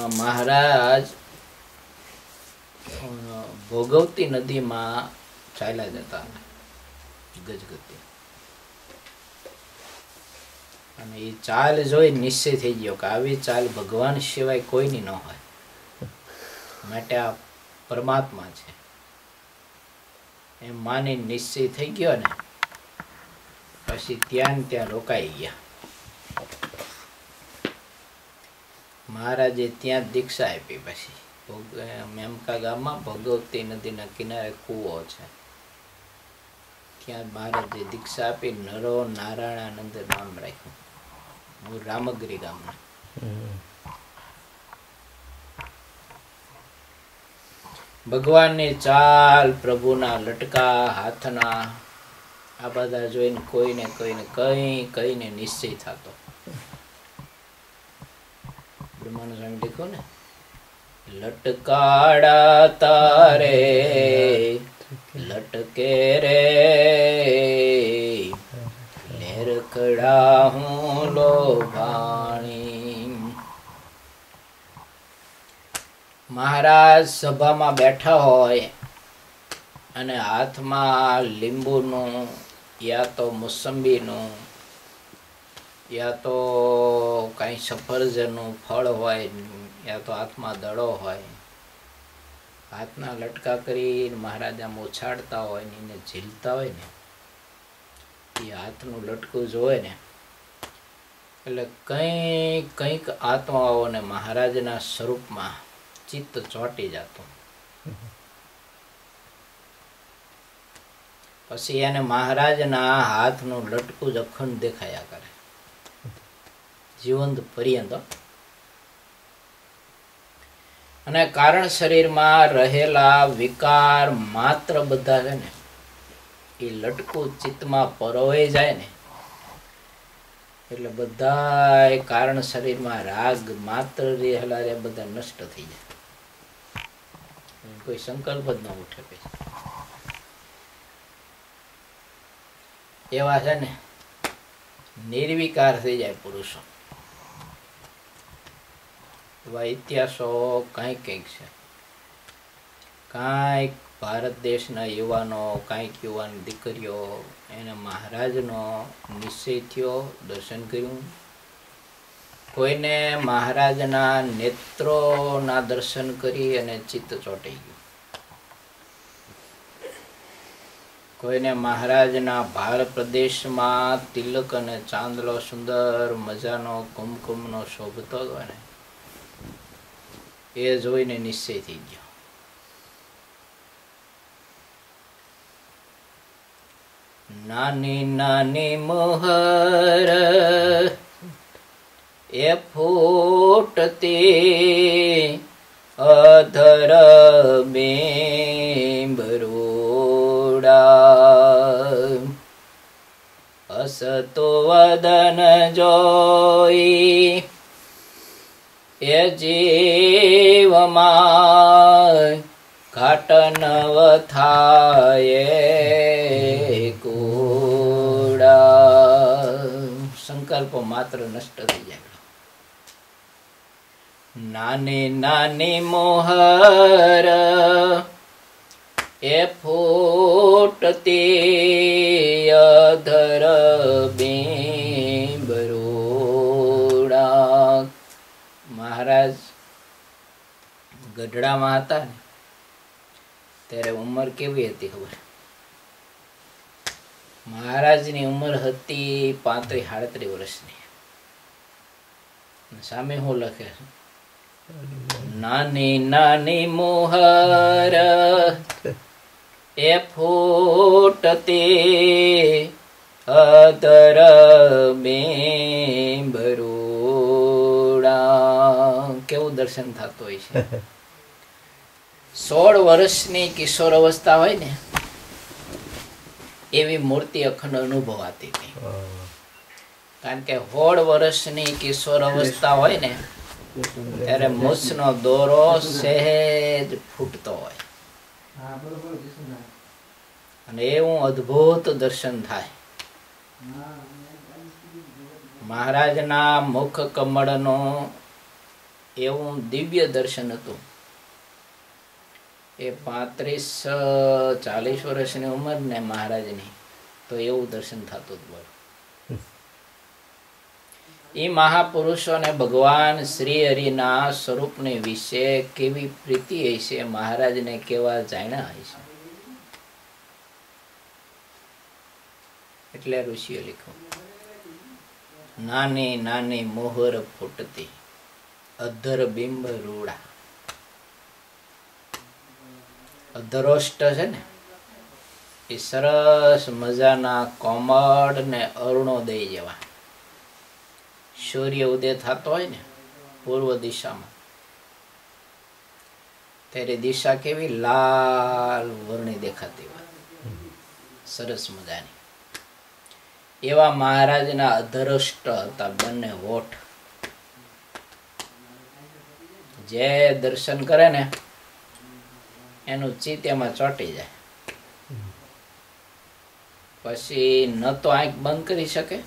મહારાજ ભોગવતી નદીમાં ચાલ્યા જતા ગજગતી, અને એ ચાલ જોઈ નિશ્ચય થઈ ગયો કે આવી ચાલ ભગવાન સિવાય કોઈની ન હોય, માટે આ પરમાત્મા છે એમ માની નિશ્ચય થઈ ગયો ને પછી ત્યાં રોકાઈ ગયા. મહારાજે ત્યાં દીક્ષા આપી. પછી મેમકા ગામમાં ભોગવતી નદીના કિનારે કૂવો છે, ત્યાં મહારાજે દીક્ષા આપી. નરો નારાયણાનંદ નામ રાખ્યું. હું રામગીરી ગામના. ભગવાનની ચાલ, પ્રભુના લટકા હાથના, આ બધા જોઈને કોઈને કઈને નિશ્ચય થતો. બ્રહ્માનંદ સ્વામી લખ્યું ને, લટકાડા તારે લટકે રે, લેરકડા હું લોભાણી. મહારાજ સભામાં બેઠા હોય અને હાથમાં લીંબુનું યા તો મોસંબીનું યા તો કઈ સફરજનનું ફળ હોય, યા તો હાથમાં દડો હોય, હાથના લટકા કરીને મહારાજ આમ ઉછાળતા હોય ને એને ઝીલતા હોય ને, એ હાથનું લટકું જોવે ને એટલે કંઈક આત્માઓને મહારાજના સ્વરૂપમાં ચિત્ત ચોંટી જતું. પછી એને મહારાજના હાથનું લટકું જ અખંડ દેખાયા કરે જીવંત પર્યંત. અને કારણ શરીરમાં રહેલા વિકાર માત્ર બધા છે ને એ લટકું ચિત્તમાં પરોવાઈ જાય ને એટલે બધા કારણ શરીરમાં રાગ માત્ર રહેલા રે બધા નષ્ટ થઈ જાય. કોઈ સંકલ્પ જ ન ઉઠે. એવા છે ને નિર્વિકાર થઈ જાય પુરુષો. એવા ઇતિહાસો કંઈક છે. કાંઈક ભારત દેશના યુવાનો, કાંઈક યુવાન દીકરીઓ એને મહારાજનો નિશ્ચય થયો, દર્શન કર્યું. કોઈને મહારાજના નેત્રોના દર્શન કરી અને ચિત્ત ચોંટી ગયું. કોઈને મહારાજના ભાર પ્રદેશમાં તિલક અને ચાંદલો સુંદર મજાનો કુમકુમનો શોભતો હોય ને એ જોઈને નિશ્ચય થઈ ગયો. નાની નાની મોહર એ ફૂટતી અધર બેંબરોડા, હસતો વદન જોઈ એ જીવમાં ઘાટ નવ થાય કુડા. સંકલ્પ માત્ર નષ્ટ થઈ જાય. નાની નાની મોહર એ ફૂટતી અધર બેંબરોડા. મહારાજ ગઢડામાં હતા ને ત્યારે ઉંમર કેવી હતી ખબર? મહારાજની ઉંમર હતી 35-37 વર્ષની. સામે હું લખે છે, નાની નાની મોહર એ ફૂટતી અધર બેંબરોડા. કેવું દર્શન થતું હોય છે. 16 વર્ષની કિશોર અવસ્થા હોય ને એવી મૂર્તિ અખંડ અનુભવાતી હતી. કારણ કે 16 વર્ષની કિશોર અવસ્થા હોય ને ત્યારે મૂછનો દોરો સહેજ ફૂટતો હોય અને એવું અદ્ભુત દર્શન થાય. મહારાજના મુખ કમળનો એવું દિવ્ય દર્શન હતું. એ 35-40 વર્ષની ઉંમર ને મહારાજની, તો એવું દર્શન થતું જ બોલ. એ મહાપુરુષોને ભગવાન શ્રી હરિના સ્વરૂપની વિશે કેવી પ્રીતિ હશે, મહારાજને કેવા જાણ્યા હશે. એટલે ઋષિએ લખ્યું, નાની નાની મોહર ફૂટતી અધર બિંબ રૂડા. અધરોષ્ટ છે ને, એ સરસ મજાના કોમળ ને અરુણોદય જેવા. સૂર્ય ઉદય થતો હોય ને પૂર્વ દિશામાં, ત્યારે દિશા કેવી લાલ વર્ણી દેખાતી હોય, સરસ મજાની. એવા મહારાજના અધરોષ્ટ હતા બંને હોઠ. જે દર્શન કરે ને એનું ચિત્ત એમાં ચોંટી જાય. પછી ન તો આંખ બંધ કરી શકે,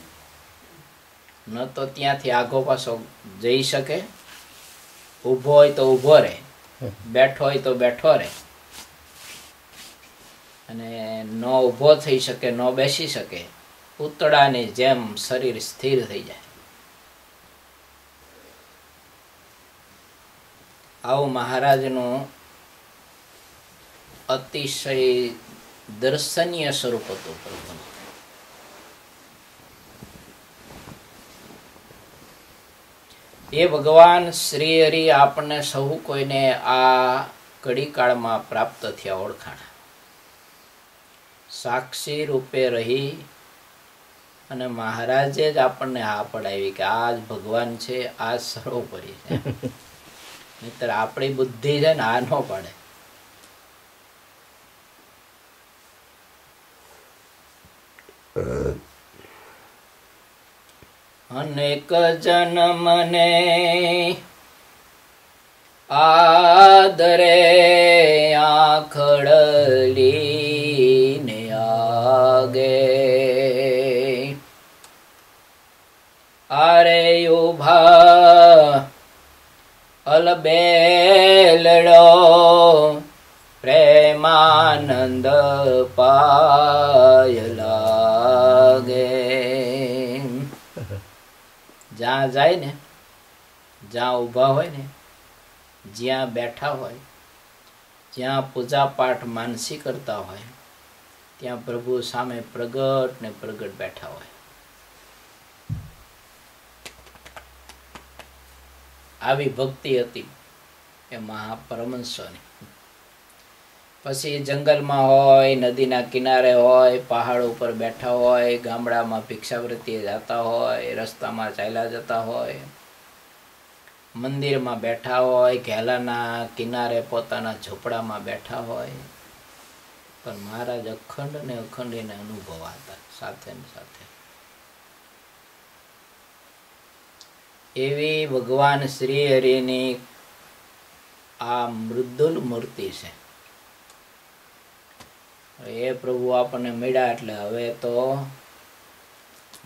ન તો ત્યાંથી આગો પાછો જઈ શકે. ઊભો હોય તો ઊભો રહે, બેઠો હોય તો બેઠો રહે, અને ન ઊભો થઈ શકે, ન બેસી શકે. પૂતળાની જેમ શરીર સ્થિર થઈ જાય. આવું મહારાજનું અતિશય દર્શનીય સ્વરૂપ હતું પ્રભુનું. એ ભગવાન શ્રી હરિ આપણને સહુ કોઈને આ કડીકાળમાં પ્રાપ્ત થયા ઓળખાણ. સાક્ષી રૂપે રહી અને મહારાજે જ આપણને હા પડાવી કે આ જ ભગવાન છે, આ સર્વોપરી છે. નહીતર આપણી બુદ્ધિ છે ને આ ન પાડે. અનેક જન્મને આદરે આખડલીને આગે આરે ઉભા અલબેલડો પ્રેમાનંદ પાય લાગે. જ્યાં જાય ને, જ્યાં ઊભા હોય ને, જ્યાં બેઠા હોય, જ્યાં પૂજા પાઠ માનસી કરતા હોય, ત્યાં પ્રભુ સામે પ્રગટ ને પ્રગટ બેઠા હોય. આવી ભક્તિ હતી એ મહાપરમહંસોની. પછી જંગલમાં હોય, નદીના કિનારે હોય, પહાડ ઉપર બેઠા હોય, ગામડામાં ભિક્ષાવૃત્તિએ જતા હોય, રસ્તામાં ચાલ્યા જતા હોય, મંદિરમાં બેઠા હોય, ઘેલાના કિનારે પોતાના ઝૂંપડામાં બેઠા હોય, પણ મહારાજ અખંડ ને અખંડ એને અનુભવાતા સાથે ને સાથે. એવી ભગવાન શ્રી હરિની આ મૃદુલ મૂર્તિ છે. એ પ્રભુ આપણને મળ્યા એટલે હવે તો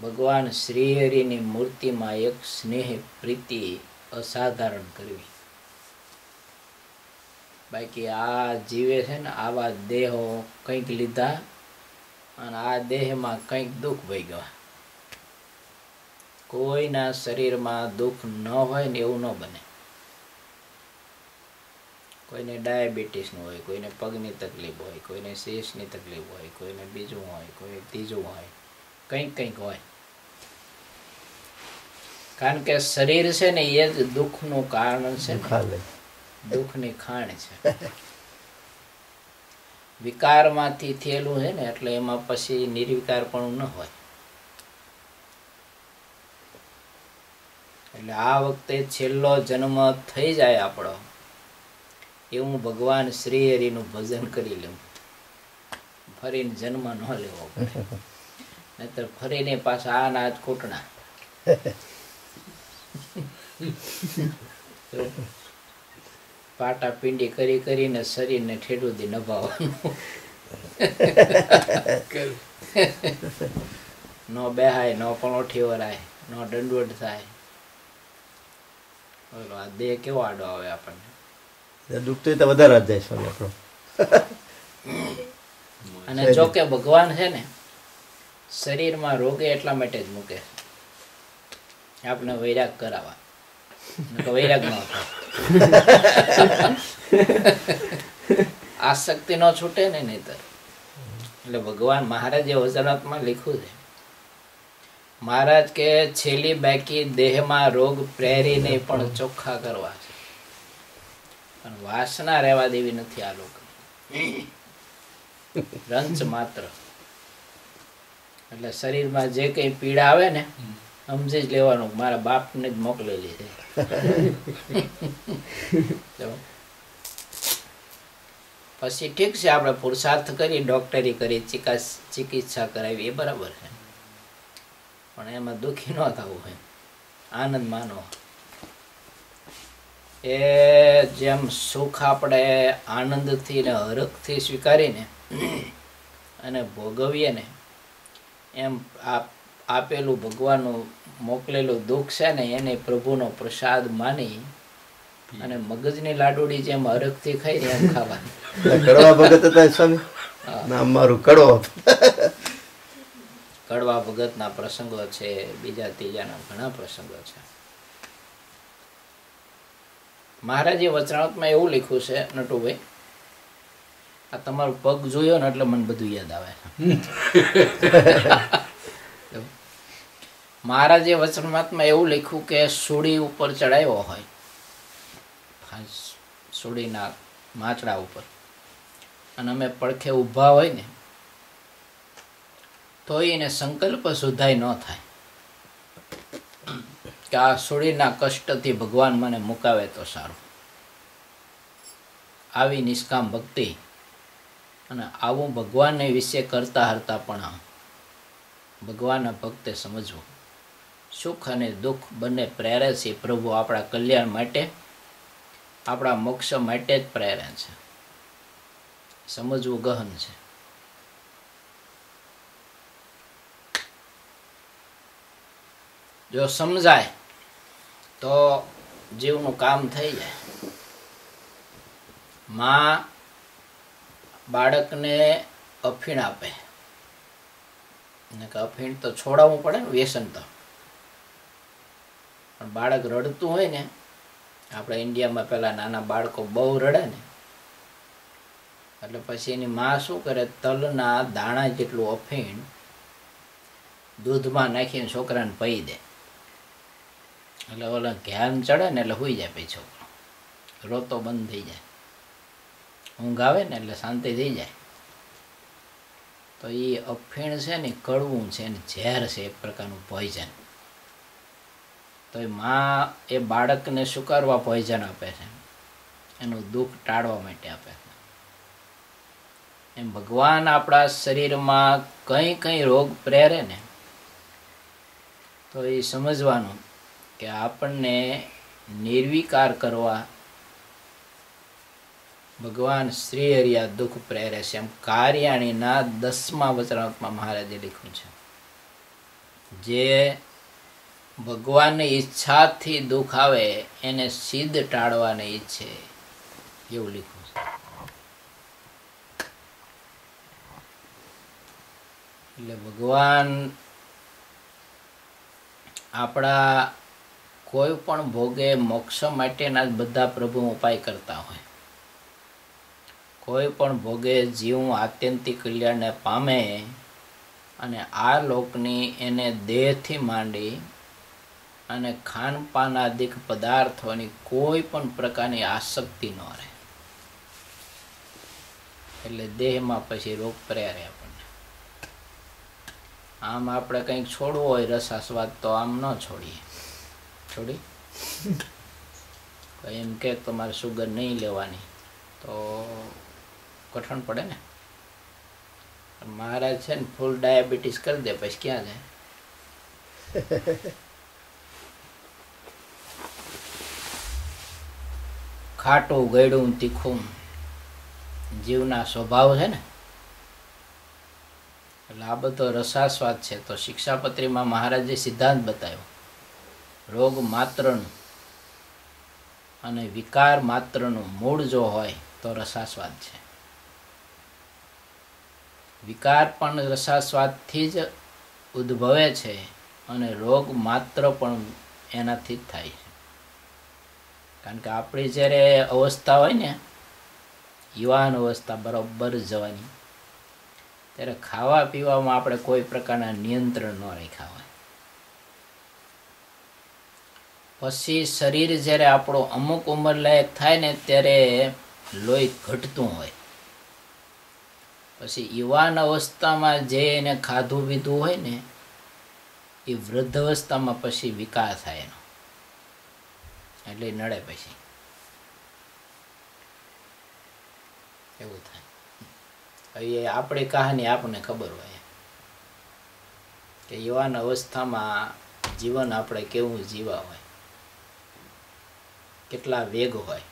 ભગવાન શ્રી હરિની મૂર્તિમાં એક સ્નેહ પ્રીતિ અસાધારણ કરવી. બાકી આ જીવે છે ને આવા દેહો કંઈક લીધા અને આ દેહમાં કંઈક દુઃખ ભઈ ગયા. કોઈના શરીરમાં દુઃખ ન હોય ને એવું ન બને. કોઈને ડાયાબિટીસનું હોય, કોઈને પગની તકલીફ હોય, કોઈને શેષની તકલીફ હોય, કોઈને બીજું હોય, કોઈ ત્રીજું હોય, કંઈક કંઈક હોય. કારણ કે શરીર છે ને એ જ દુઃખનું કારણ છે, દુઃખની ખાણ છે. વિકારમાંથી થયેલું છે ને એટલે એમાં પછી નિર્વિકાર પણ ન હોય. એટલે આ વખતે છેલ્લો જન્મ થઈ જાય આપણો, એવું ભગવાન શ્રી હરિનું ભજન કરી લેવું. ફરીને જન્મ ન લેવો પડે, નહીતર ફરીને પાછા આ ના જ કૂટણા. પાટા પિંડી કરી કરીને શરીરને ઠેડું દી નભાવવાનું. ન બેહાય, ન પલોઠી વરાય, ન દંડવટ થાય. બોલો આ દેહ કેવો આડો આવે આપણને. દુઃખ તો વધારે જ જાય સ્વામી આપણો. અને જો કે ભગવાન છે ને શરીરમાં રોગે એટલા માટે જ મૂકે છે આપણે વૈરાગ કરાવવા, વૈરાગ ન થાય. આસક્તિ ન છૂટે ને નહીતર. એટલે ભગવાન મહારાજે વચનાત્મા લખ્યું છે, મહારાજ કે છેલ્લી બાકી દેહમાં રોગ પ્રેરીને પણ ચોખ્ખા કરવા છે, પણ વાસના રહેવા દેવી નથી આ લોકો, રંચ માત્ર. એટલે શરીરમાં જે કઈ પીડા આવે ને સમજી જ લેવાનું મારા બાપને જ મોકલેલી છે. પછી ઠીક છે આપણે પુરુષાર્થ કરી, ડોક્ટરી કરી, ચિકિત્સા કરાવી એ બરાબર છે, પણ એમાં દુઃખી ન થવું હોય, આનંદ માનો. એ જેમ સુખ આપણે આનંદથી ને હરખથી સ્વીકારીને અને ભોગવીએ ને એમ આપેલું ભગવાનનું મોકલેલું દુઃખ છે ને એને પ્રભુનો પ્રસાદ માની અને મગજની લાડુડી જેમ હરખથી ખાઈ એમ ખાવાની. કડવા ભગત હતા સ્વામી, નામ મારું કડવો. કડવા ભગતના પ્રસંગો છે, બીજા ત્રીજાના ઘણા પ્રસંગો છે. મહારાજે વચનામૃતમાં એવું લખ્યું છે નટુભાઈ, આ તમારો પગ જોયો ને એટલે મને બધું યાદ આવે. મહારાજે વચનામૃતમાં એવું લખ્યું કે સુડી ઉપર ચડાવ્યો હોય, સુડીના માચડા ઉપર, અને અમે પડખે ઊભા હોય ને તો એને સંકલ્પ સુધાય ન થાય કે આ સુડીના કષ્ટથી ભગવાન મને મુકાવે તો સારું. આવી નિષ્કામ ભક્તિ અને આવું ભગવાનને વિશે કરતા હરતા પણ ભગવાનના ભક્તે સમજવું, સુખ અને દુઃખ બંને પ્રેરે છે. પ્રભુ આપણા કલ્યાણ માટે, આપણા મોક્ષ માટે જ પ્રેરે છે. સમજવું ગહન છે. જો સમજાય તો જીવનું કામ થઈ જાય. માં બાળકને અફીણ આપે કે અફીણ તો છોડાવવું પડે ને, વ્યસન તો. પણ બાળક રડતું હોય ને, આપણે ઇન્ડિયામાં પેલા નાના બાળકો બહુ રડે ને એટલે પછી એની માં શું કરે, તલના દાણા જેટલું અફીણ દૂધમાં નાખીને છોકરાને પી દે, એટલે ઓલા ધ્યાન ચડે ને એટલે સુઈ જાય. પછી છોકરો રોતો બંધ થઈ જાય, ઊંઘ આવે ને એટલે શાંતિ થઈ જાય. તો એ અફીણ છે ને કડવું છે ને ઝેર છે, એક પ્રકારનું પોઈઝન. તો એ માં એ બાળકને શું કરવા પોઈઝન આપે છે, એનું દુઃખ ટાળવા માટે આપે છે. એમ ભગવાન આપણા શરીરમાં કઈ કઈ રોગ પ્રેરે ને તો એ સમજવાનું કે આપણને નિર્વિકાર કરવા ભગવાન શ્રી હરિયા દુઃખ પ્રેરે છે. એમ કાર્યાણીના 10મા વચનામૃતમાં મહારાજે લખ્યું છે, જે ભગવાનની ઈચ્છાથી દુઃખ આવે એને સિદ્ધ ટાળવાને ઈચ્છે, એવું લખ્યું છે. એટલે ભગવાન આપણા કોઈ પણ ભોગે મોક્ષ માટેના જ બધા પ્રભુ ઉપાય કરતા હોય. કોઈ પણ ભોગે જીવ આત્યંતિક કલ્યાણને પામે અને આ લોકની એને દેહથી માંડી અને ખાનપાન આદિક પદાર્થોની કોઈ પણ પ્રકારની આસક્તિ ન રહે. એટલે દેહમાં પછી રોગ પ્રેરે આપણને. આમ આપણે કંઈક છોડવું હોય રસાસ્વાદ તો આમ ન છોડીએ. છોડી એમ કે તમારે સુગર નહીં લેવાની તો કઠણ પડે ને. મહારાજ છે ને ફૂલ ડાયાબિટીસ કરી દે પછી ક્યાં જાય. ખાટું ગળ્યું તીખું જીવના સ્વભાવ છે ને, એટલે આ બધો રસાસ્વાદ છે. તો શિક્ષાપત્રીમાં મહારાજે સિદ્ધાંત બતાવ્યો, રોગ માત્રનું અને વિકાર માત્રનું મૂળ જો હોય તો રસાસ્વાદ છે. વિકાર પણ રસાસ્વાદથી જ ઉદ્ભવે છે અને રોગ માત્ર પણ એનાથી જ થાય છે. કારણ કે આપણી જ્યારે અવસ્થા હોય ને, યુવાન અવસ્થા બરોબર જવાની, ત્યારે ખાવા પીવામાં આપણે કોઈ પ્રકારના નિયંત્રણ ન રાખ્યા હોય. પછી શરીર જ્યારે આપણું અમુક ઉંમર લાયક થાય ને ત્યારે લોહી ઘટતું હોય. પછી યુવાન અવસ્થામાં જે એને ખાધું પીધું હોય ને, એ વૃદ્ધ અવસ્થામાં પછી વિકાર થાય એનો, એટલે નડે પછી એવું થાય. હવે આપણી કહાની આપણને ખબર હોય કે યુવાન અવસ્થામાં જીવન આપણે કેવું જીવા હોય, કેટલા વેગ હોય.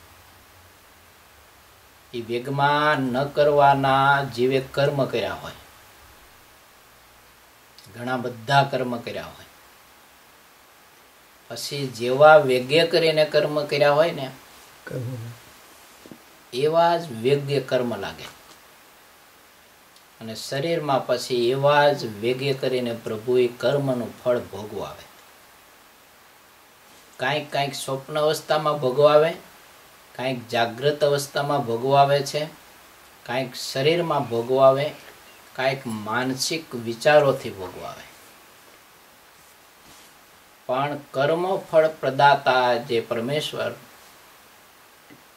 એ વેગમાં ન કરવાના જીવે કર્મ કર્યા હોય, ઘણા બધા કર્મ કર્યા હોય. પછી જેવા વેગે કરીને કર્મ કર્યા હોય ને, એવા જ વેગ્ય કર્મ લાગે. અને શરીરમાં પછી એવા જ વેગે કરીને પ્રભુએ કર્મનું ફળ ભોગવાવે. કાંઈક કાંઈક સ્વપ્ન અવસ્થામાં ભોગવાવે, કાંઈક જાગ્રત અવસ્થામાં ભોગવાવે છે, કાંઈક શરીરમાં ભોગવાવે, કાંઈક માનસિક વિચારોથી ભોગવાવે. પણ કર્મ ફળ પ્રદાતા જે પરમેશ્વર,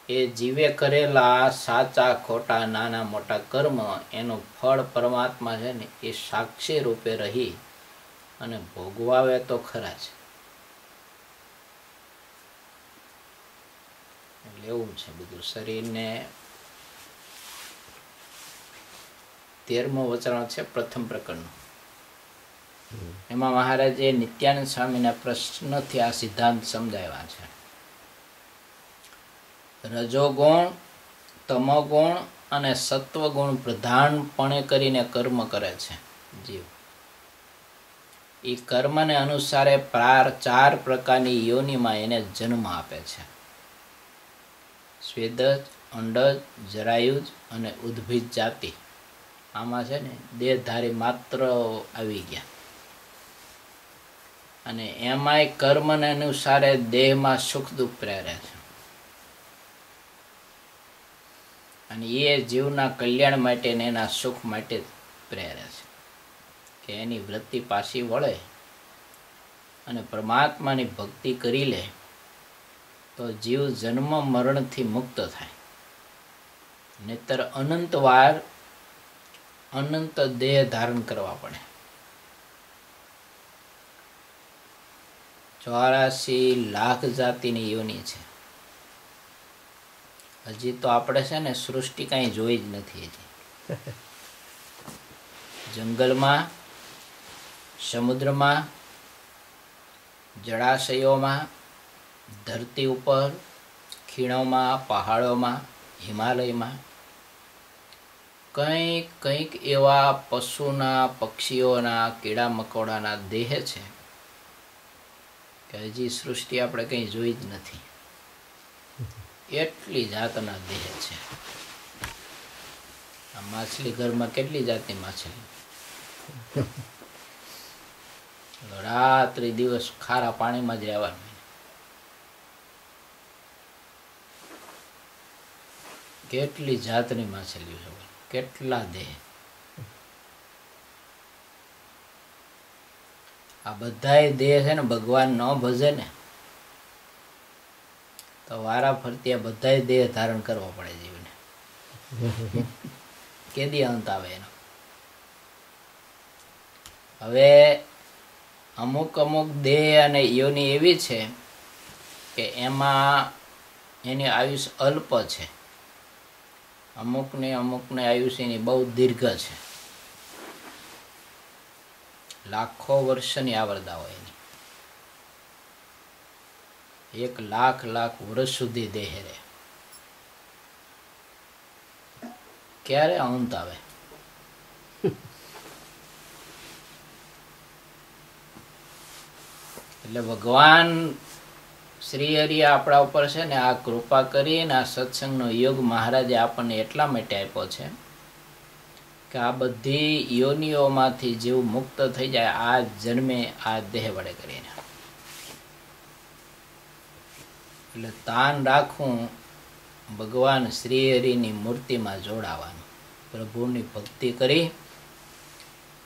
એ જીવે કરેલા સાચા ખોટા નાના મોટા કર્મ, એનું ફળ પરમાત્મા છે ને, એ સાક્ષી રૂપે રહી અને ભોગવાવે તો ખરા છે. એટલે એવું છે બધું. શરીરને 13મું વચન છે પ્રથમ પ્રકરણનું. એમાં મહારાજે નિત્યાનંદ સ્વામીના પ્રશ્નથી આ સિદ્ધાંત સમજાવ્યા છે. રજોગુણ, તમોગુણ અને સત્વગુણ પ્રધાનપણે કરીને કર્મ કરે છે જીવ. એ કર્મને અનુસારે 4 પ્રકારની યોનિમાં એને જન્મ આપે છે. સ્વેદજ, અંડજ, જરાયુજ અને ઉદ્ભિજ જાતિ. આમાં છે ને દેહધારી માત્ર આવી ગયા. અને એમાંય કર્મને અનુસારે દેહમાં સુખ દુઃખ પ્રેરે છે. અને એ જીવના કલ્યાણ માટે ને એના સુખ માટે પ્રેરે છે કે એની વૃત્તિ પાછી વળે અને પરમાત્માની ભક્તિ કરી લે તો જીવ જન્મ મરણથી મુક્ત થાય. નહીતર અનંત વાર અનંત દેહ ધારણ કરવા પડે. 84 લાખ જાતિની યોનિ છે. હજી તો આપણે છે ને સૃષ્ટિ કાંઈ જોઈ જ નથી. હજી જંગલમાં, સમુદ્રમાં, જળાશયોમાં, ધરતી ઉપર, ખીણોમાં, પહાડોમાં, હિમાલયમાં કંઈક કંઈક એવા પશુના, પક્ષીઓના, કીડા મકોડાના દેહ છે કે હજી સૃષ્ટિ આપણે કંઈ જોઈ જ નથી. એટલી જાતના દેહ છે. આ માછલી ઘરમાં કેટલી જાતની માછલી, રાત્રિ દિવસ ખારા પાણીમાં જ રહેવાનું. કેટલી જાતની માછલીઓ છે, કેટલા દેહ. આ બધાય દેહ છે ને ભગવાન ન ભજે ને તો વારા ફરતી આ બધાય દેહ ધારણ કરવો પડે જીવને. કેદી અંત આવે એનો. હવે અમુક અમુક દેહ અને યોની એવી છે કે એમાં એની આયુષ અલ્પ છે. અમુકને આયુષ્યની બહુ દીર્ઘ છે. લાખો વર્ષની આવરદા હોય એની. 1,00,000 વર્ષ સુધી દેહ રહે. ક્યારે અંત આવે? એટલે ભગવાન શ્રી હરિ આપણા ઉપર છે ને આ કૃપા કરીને આ સત્સંગનો યોગ મહારાજે આપણને એટલા માટે આપ્યો છે કે આ બધી યોનિઓમાંથી જીવ મુક્ત થઈ જાય આ જન્મે આ દેહ વડે કરીને. એટલે તાન રાખવું, ભગવાન શ્રી હરિની મૂર્તિમાં જોડાવાનું, પ્રભુની ભક્તિ કરી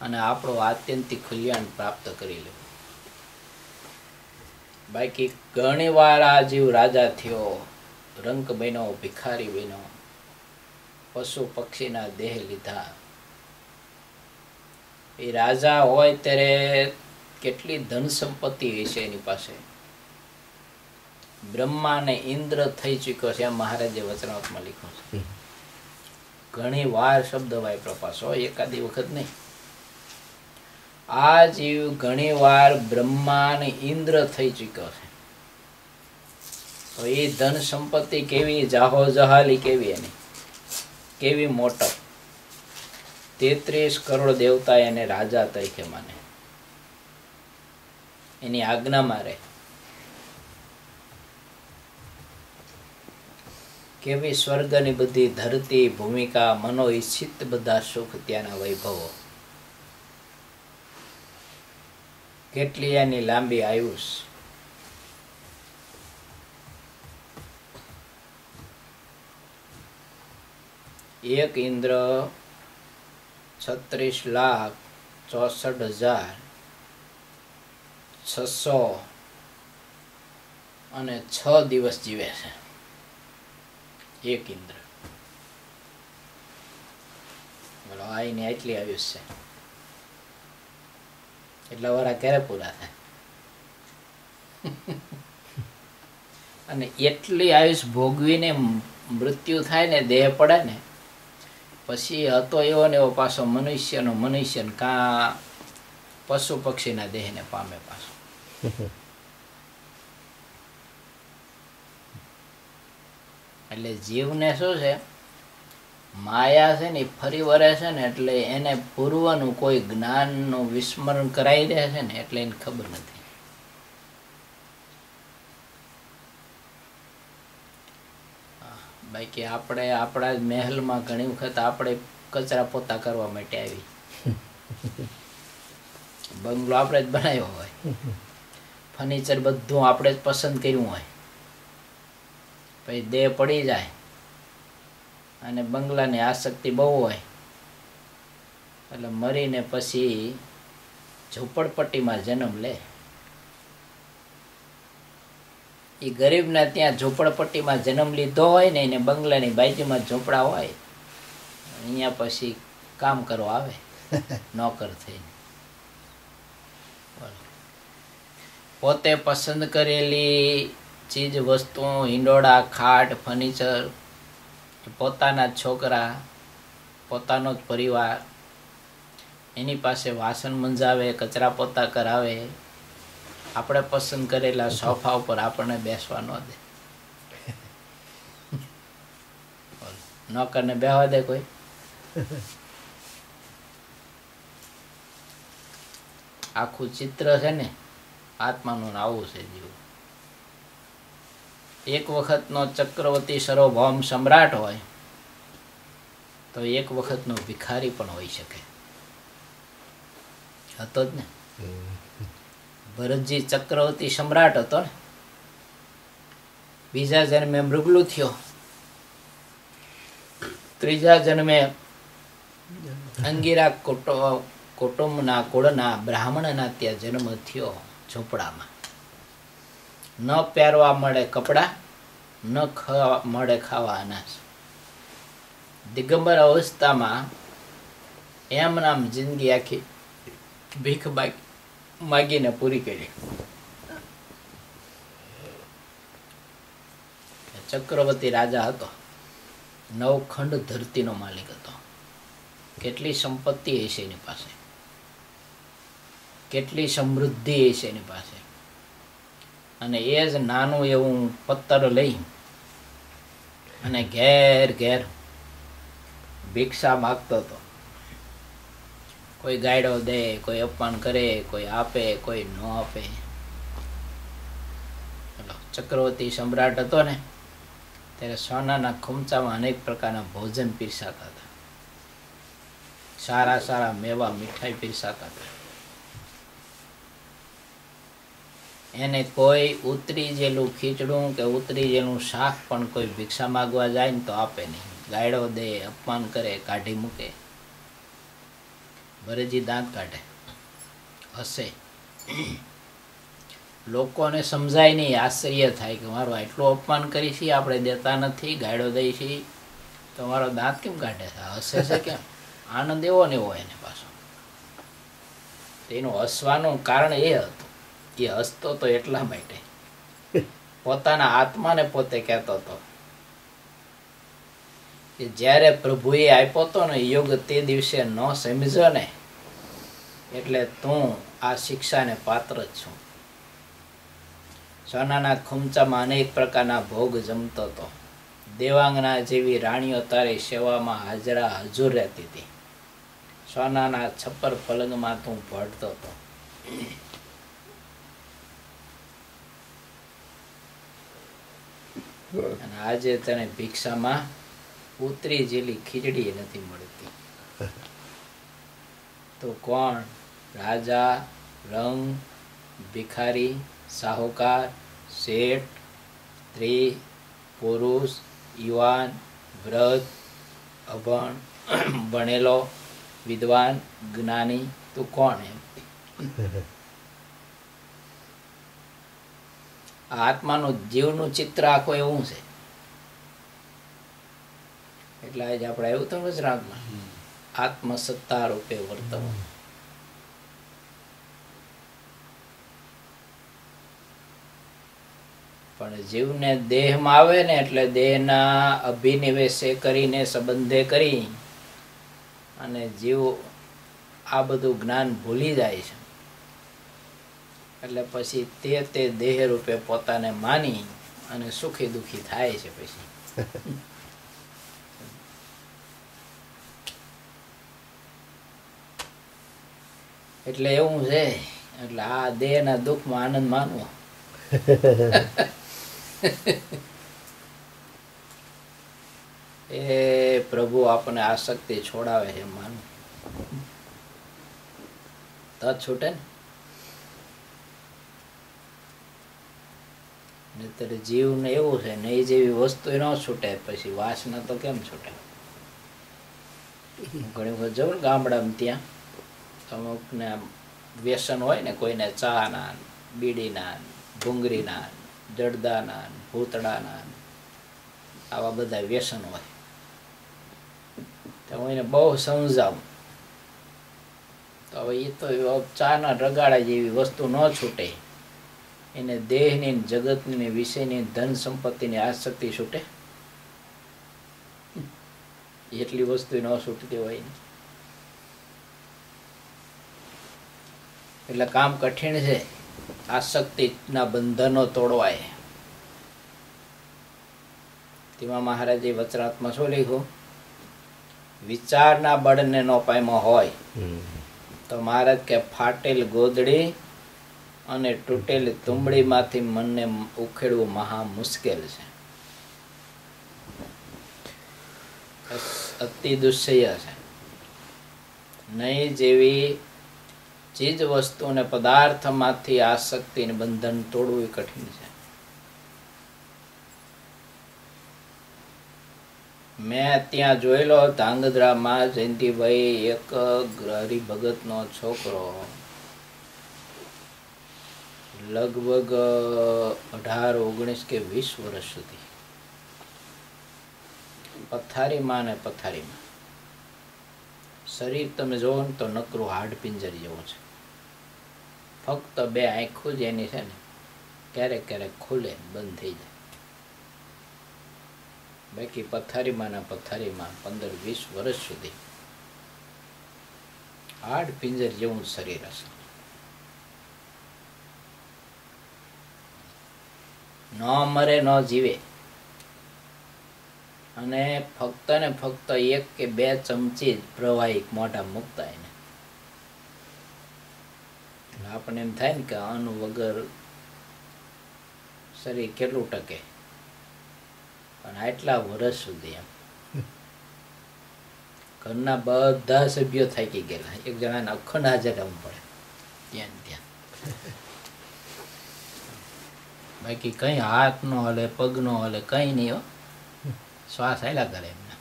અને આપણું આત્યંતિક કલ્યાણ પ્રાપ્ત કરી લેવું. બાકી ઘણી વાર આ જીવ રાજા થયો, રંક બન્યો, ભિખારી બન્યો, પશુ પક્ષીના દેહ લીધા. એ રાજા હોય ત્યારે કેટલી ધન સંપત્તિ હશે એની પાસે. બ્રહ્મા ને ઇન્દ્ર થઈ ચૂક્યો છે, એમ મહારાજે વચનાવતમાં લખ્યું છે. ઘણી વાર શબ્દ વાપરો પાછો, એકાદી વખત નહીં. આ જીવ ઘણી વાર બ્રહ્મા ને ઇન્દ્ર થઈ ચૂક્યો છે. તો એ ધન સંપત્તિ કેવી જાહો જહાલી, કેવી એની કેવી મોટપ. 33 કરોડ દેવતા એને રાજા તરીકે માને, એની આજ્ઞામાં રહે. કેવી સ્વર્ગની બધી ધરતી ભૂમિકા, મનો ઈચ્છિત બધા સુખ, ત્યાંના વૈભવો. કેટલી એની લાંબી આયુષ. એક ઇન્દ્ર 36,64,606 દિવસ જીવે છે એક ઇન્દ્ર. બોલો, આ એની આટલી આયુષ છે. એટલા વાળા ક્યારે પૂરા થાય? અને એટલી આયુષ ભોગવીને મૃત્યુ થાય ને, દેહ પડે ને, પછી હતો એવો ને એવો પાછો મનુષ્ય કાં પશુ પક્ષીના દેહને પામે પાછો. એટલે જીવને શું છે, માયા છે ને ફરી વળે છે ને, એટલે એને પૂર્વનું કોઈ જ્ઞાનનું વિસ્મરણ કરાવી દે છે ને, એટલે એને ખબર નથી. બાકી આપણે આપણા જ મહેલમાં ઘણી વખત આપણે કચરા પોતા કરવા માટે આવી. બંગલો આપણે જ બનાવ્યો હોય, ફર્નિચર બધું આપણે જ પસંદ કર્યું હોય, પછી દેહ પડી જાય અને બંગલાની આસક્તિ બહુ હોય, એટલે મરીને પછી ઝૂંપડપટ્ટીમાં જન્મ લે. એ ગરીબના ત્યાં ઝૂંપડપટ્ટીમાં જન્મ લીધો હોય ને, એને બંગલાની બાજુમાં ઝૂંપડા હોય, અહીંયા પછી કામ કરવા આવે નોકર થઈને. પોતે પસંદ કરેલી ચીજ વસ્તુઓ, હિંડોળા, ખાટ, ફર્નિચર, પોતાના છોકરા, પોતાનો જ પરિવાર, એની પાસે વાસણ મંજાવે, કચરા પોતા કરાવે. આપણે પસંદ કરેલા સોફા ઉપર આપણને બેસવા ન દે, નોકરને બેહવા દે કોઈ? આખું ચિત્ર છે ને આત્માનું, આવું છે જીવ. એક વખતનો ચક્રવર્તી સર્વભૌમ સમ્રાટ હોય તો એક વખતનો ભિખારી પણ હોઈ શકે. હતો જ ને, ભરતજી ચક્રવર્તી સમ્રાટ હતો ને, બીજા જન્મે મૃગલુ થયો, ત્રીજા જન્મે અંગીરા કુટુંબના કુળના બ્રાહ્મણના ત્યાં જન્મ થયો. ઝૂંપડામાં ન પહેરવા મળે કપડા, ન મળે ખાવા અનાજ. દિગંબર અવસ્થામાં એમ નામ જિંદગી આખી ભીખ માગીને પૂરી કરી. ચક્રવર્તી રાજા હતો, 9 ખંડ ધરતીનો માલિક હતો. કેટલી સંપત્તિ હશે એની પાસે, કેટલી સમૃદ્ધિ હશે એની પાસે. અને એ જ નાનું એવું પત્તર લઈ અને ઘેર ઘેર ભિક્ષા માગતો હતો. કોઈ ગાયડો દે, કોઈ અપમાન કરે, કોઈ આપે, કોઈ ન આપે. બોલો, ચક્રવર્તી સમ્રાટ હતો ને ત્યારે સોનાના ખુમચામાં અનેક પ્રકારના ભોજન પીરસાતા હતા, સારા સારા મેવા મીઠાઈ પીરસાતા હતા. એને કોઈ ઉતરી જેલું ખીચડું કે ઉતરી જેલું શાક પણ કોઈ ભિક્ષા માગવા જાય ને તો આપે નહીં. ગાયડો દે, અપમાન કરે, કાઢી મૂકે. ભરેજી દાંત કાઢે, હસે. લોકોને સમજાય નહીં, આશ્ચર્ય થાય કે મારું આટલું અપમાન કરી છે, આપણે દેતા નથી, ગાયડો દઈ છે, તો મારો દાંત કેમ કાઢે છે, હસે છે કેમ? આનંદ એવો ને એવો એને પાછો. એનું હસવાનું કારણ એ હતું, એ હસતો તો એટલા માટે પોતાના આત્માને પોતે કહેતો હતો કે જ્યારે પ્રભુએ આપ્યો હતો ને યોગ તે દિવસે ન સમજો ને એટલે તું આ શિક્ષાને પાત્ર જ છું. સોનાના ખુમચામાં અનેક પ્રકારના ભોગ જમતો હતો. દેવાંગના જેવી રાણીઓ તારી સેવામાં હાજરા હજુર રહેતી હતી. સોનાના છપ્પર પલંગમાં તું ભળતો હતો. અને આજે તને ભિક્ષામાં ઉતરી જેલી ખીચડી નથી મળતી. તો કોણ? રાજા, રંગ, ભિખારી, સાહુકાર, શેઠ, સ્ત્રી, પુરુષ, યુવાન, વૃદ્ધ, અભણ, ભણેલો, વિદ્વાન, જ્ઞાની, તું કોણ? એમ આત્માનું જીવનું ચિત્ર આખું એવું છે. એટલે આજે આપણે આવ્યું હતું ગુજરાતમાં આત્મસત્તા રૂપે વર્તવું. પણ જીવને દેહમાં આવે ને એટલે દેહના અભિનિવેશે કરીને સંબંધે કરી અને જીવ આ બધું જ્ઞાન ભૂલી જાય છે. એટલે પછી તે દેહ રૂપે પોતાને માની અને સુખી દુખી થાય છે. પછી એટલે એવું છે. એટલે આ દેહના દુઃખમાં આનંદ માનવો. એ પ્રભુ આપણને આસક્તિ છોડાવે છે માનવું તો છૂટે ને. નહીતર જીવને એવું છે નહીં જેવી વસ્તુ ન છૂટે પછી વાસના તો કેમ છૂટે? ઘણી વખત જવું ગામડામાં ત્યાં અમુકને વ્યસન હોય ને, કોઈને ચાના, બીડીના, ભૂંગળીના, જડદાના, ભૂતડાના, આવા બધા વ્યસન હોય. તો હું એને બહુ સમજાવું તો હવે એ તો ચાના રગાડા જેવી વસ્તુ ન છૂટે. એને દેહની, જગતની, વિષયની, ધન સંપત્તિની આસક્તિ છૂટે? એટલી વસ્તુ ન છૂટતી હોય ને. એટલે કામ કઠિન છે આસક્તિના બંધનો તોડવાય. તેમાં મહારાજે વચનાત્મા શું લખ્યું? વિચારના બળને નો પામ્યો હોય તો મહારાજ કે ફાટેલ ગોદડી અને તૂટેલી તુંબડીમાંથી મનને ઉખેડવું મહા મુશ્કેલ છે. અતિ દુસ્સહ્ય છે. નહીં જેવી ચીજ વસ્તુને પદાર્થમાંથી આસક્તિને બંધન તોડવું કઠિન છે. મેં ત્યાં જોયેલો ધાંગધ્રામાં જયંતિભાઈ, એક હરિભગતનો છોકરો લગભગ 18, 19 કે 20 વર્ષ સુધી પથારીમાં ને પથારીમાં. શરીર તમે જોવો ને તો નકરું હાડ પિંજર જેવું છે. ફક્ત 2 આંખો જ એની છે ને ક્યારેક ક્યારેક ખુલે બંધ થઈ જાય. બાકી પથારીમાં ને પથારીમાં 15-20 વર્ષ સુધી હાડ પિંજર જેવું શરીર હશે. ન મરે ન જીવે. અને ફક્ત ને ફક્ત 1 કે 2 ચમચી જ પ્રવાહી મોઢા મૂકતા એને. આપણને એમ થાય ને કે અન્ન વગર શરીર કેટલું ટકે, પણ આટલા વર્ષ સુધી એમ ઘરના બધા સભ્યો થાકી ગયેલા, એક જણાને અખંડ હાજર રહેવું પડે ત્યાં ને ત્યાં. બાકી કઈ હાથ નો હલે, પગ નો હલે, કઈ નહીં હો, શ્વાસ હાલ્યા કરે એમને.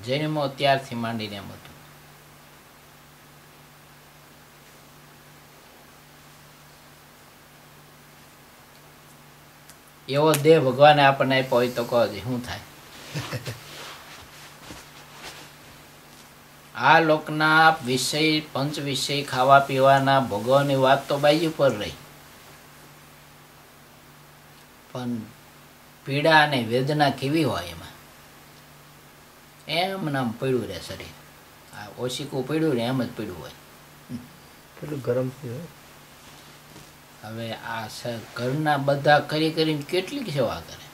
જન્મો ત્યારથી માંડીને એમ હતું. એવો દેહ ભગવાને આપણને આપ્યો હોય તો કહો શું થાય? આ લોકના વિષય, પંચ વિષય, ખાવા પીવાના, ભોગવવાની વાત તો બાજુ પર રહી, પણ પીડા અને વેદના કેવી હોય એમાં? એમ નામ પડ્યું રહે શરીર. આ ઓશિકું પડ્યું ને એમ જ પડ્યું હોય. પેલું ગરમ થયું. હવે આ ઘરના બધા કરી કરીને કેટલીક સેવા કરે.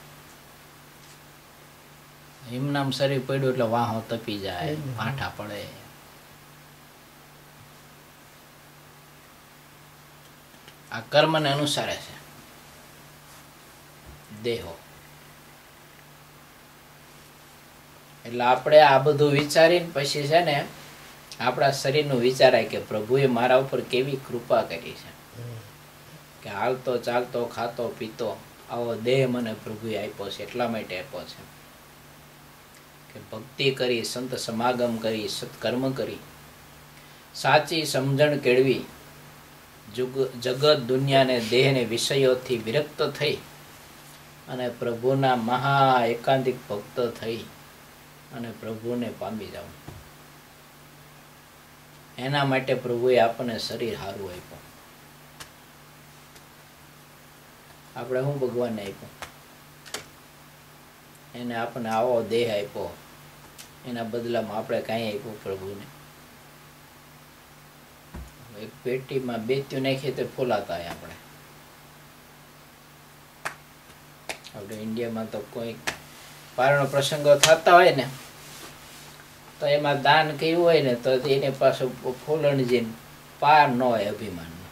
એમનામ શરીર પડ્યું એટલે વાહો તપી જાય, ભાંઠા પડે. આ કર્મને અનુસારે છે દેહો. એટલે આપણે આ બધું વિચારીને પછી છે ને આપણા શરીરનું વિચારાય કે પ્રભુએ મારા ઉપર કેવી કૃપા કરી છે કે હાલતો ચાલતો ખાતો પીતો આવો દેહ મને પ્રભુએ આપ્યો છે. એટલા માટે આપ્યો છે કે ભક્તિ કરી, સંત સમાગમ કરી, સત્કર્મ કરી, સાચી સમજણ કેળવી, જગત દુનિયાને દેહને વિષયોથી વિરક્ત થઈ અને પ્રભુના મહા એકાંતિક ભક્ત થઈ અને પ્રભુને પામી જાવ. એના માટે પ્રભુએ આપણને શરીર સારું આપ્યું. આપણે શું ભગવાનને આપ્યું? એને આપણને આવો દેહ આપ્યો, એના બદલામાં આપણે કાંઈ આપ્યું પ્રભુને? એક પેટીમાં બેત્યું નાખીએ તો ફૂલાતા હોય. આપણે ઇન્ડિયામાં તો કોઈ પારણો પ્રસંગો થતા હોય ને તો એમાં દાન કર્યું હોય ને તો એને પાછું ફૂલણજી પાર ન હોય અભિમાનનો.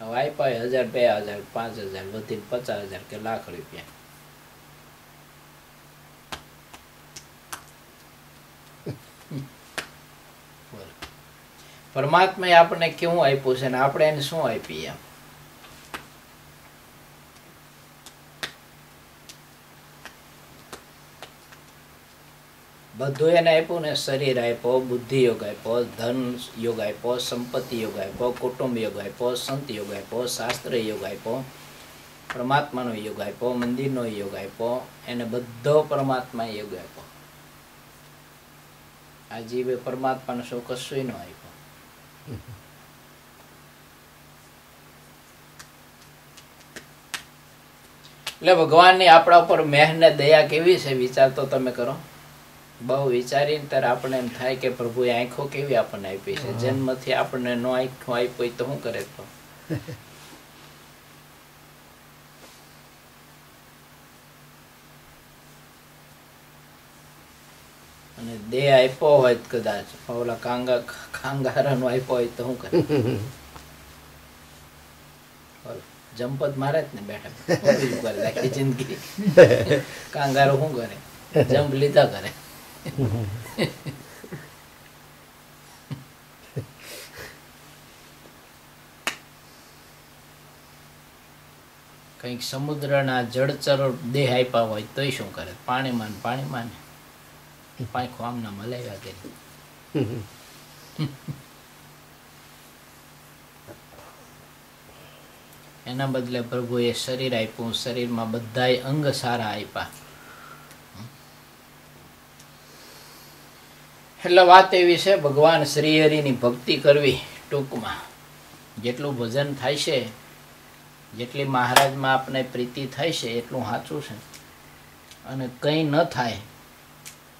હવે આપ્યા 1000, 2000, 5000, વધીને 50,000 કે લાખ રૂપિયા. પરમાત્માએ આપણને કેવું આપ્યું છે ને આપણે એને શું આપીએ એમ? બધું એને આપ્યું ને. શરીર આપ્યો, બુદ્ધિ યોગ આપ્યો, ધન યોગ આપ્યો, સંપત્તિ યોગ આપ્યો, કુટુંબ યોગ આપ્યો, સંત યોગ આપ્યો, શાસ્ત્ર યોગ આપ્યો, પરમાત્માનો યોગ આપ્યો, મંદિરનો યોગ આપ્યો. એને બધો પરમાત્મા યોગ આપ્યો. આ જીવે પરમાત્માનો શું કશું ન આપ્યો. એટલે ભગવાનની આપણા ઉપર મેહ ને દયા કેવી છે વિચાર તો તમે કરો. બહુ વિચારીને ત્યારે આપણે એમ થાય કે પ્રભુએ આંખો કેવી આપણને આપી છે. જન્મથી આપણને નો આંખો આપ્યો તો શું કરે? તો અને દેહ આપ્યો હોય કદાચ ઓલા ખાંગારાનો આપ્યો હોય તો શું કરે? જંપત મારે જ ને બેઠા આખી જિંદગી. કાંગારો શું કરે? જંપ લીધા કરે. કઈક સમુદ્રના જળચર દેહ આપ્યા હોય તો શું કરે? પાણીમાં ને પાંખો આમના મલાવ્યા કરી. એના બદલે પ્રભુએ શરીર આપ્યું. શરીરમાં બધાય અંગ સારા આપ્યા. એટલે વાત એવી છે ભગવાન શ્રી હરિની ભક્તિ કરવી. ટૂંકમાં જેટલું ભજન થાય છે, જેટલી મહારાજમાં આપણે પ્રીતિ થાય છે એટલું સાચું છે. અને કંઈ ન થાય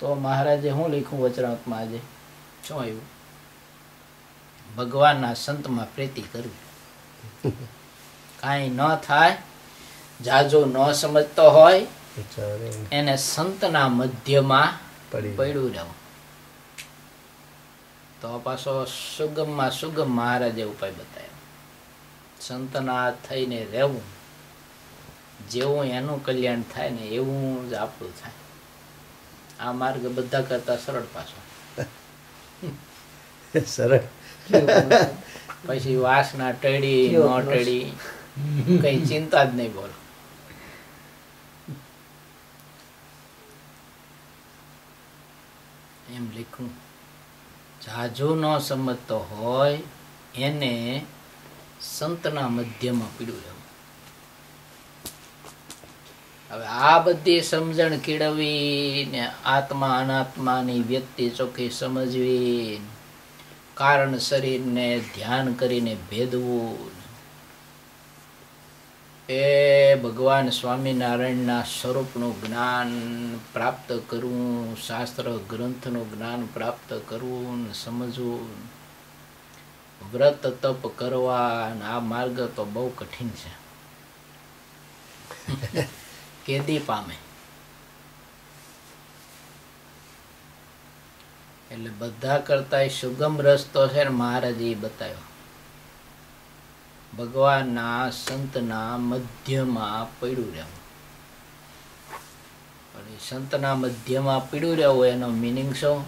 તો મહારાજે શું લખ્યું વચનામૃતમાં? આજે શું આવ્યું? ભગવાનના સંતમાં પ્રીતિ કરવી. કાંઈ ન થાય, જાજો ન સમજતો હોય એને સંતના મધ્યમાં પડ્યું રહેવું. તો પાછો સુગમમાં સુગમ મહારાજે ઉપાય બતાવ્યો. સંતના થઈને રહેવું, જેવું એનું કલ્યાણ થાય ને એવું જ આપણું થાય. આ માર્ગ બધા કરતા સરળ પાછો. સરળ. પછી વાસના ટળી ન ટળી કઈ ચિંતા જ નહીં. બોલો, એમ લખ્યું, જાજુ ન સમજતો હોય એને સંતના મધ્યમાં પીડ્યું રહેવું. હવે આ બધી સમજણ કેળવી ને આત્મા અનાત્માની વ્યક્તિ ચોખ્ખી સમજવી, કારણ શરીરને ધ્યાન કરીને ભેદવું, એ ભગવાન સ્વામિનારાયણના સ્વરૂપનું જ્ઞાન પ્રાપ્ત કરવું, શાસ્ત્ર ગ્રંથનું જ્ઞાન પ્રાપ્ત કરવું, સમજવું, વ્રત તપ કરવા. આ માર્ગ તો બહુ કઠિન છે. કેદી પામે. એટલે બધા કરતા સુગમ રસ્તો છે ને મહારાજે બતાવ્યો. ભગવાનના સંતના મધ્યમાં પડ્યું રહેવું. સંતના મધ્યમાં પડ્યું રહેવું એનો મિનિંગ શું?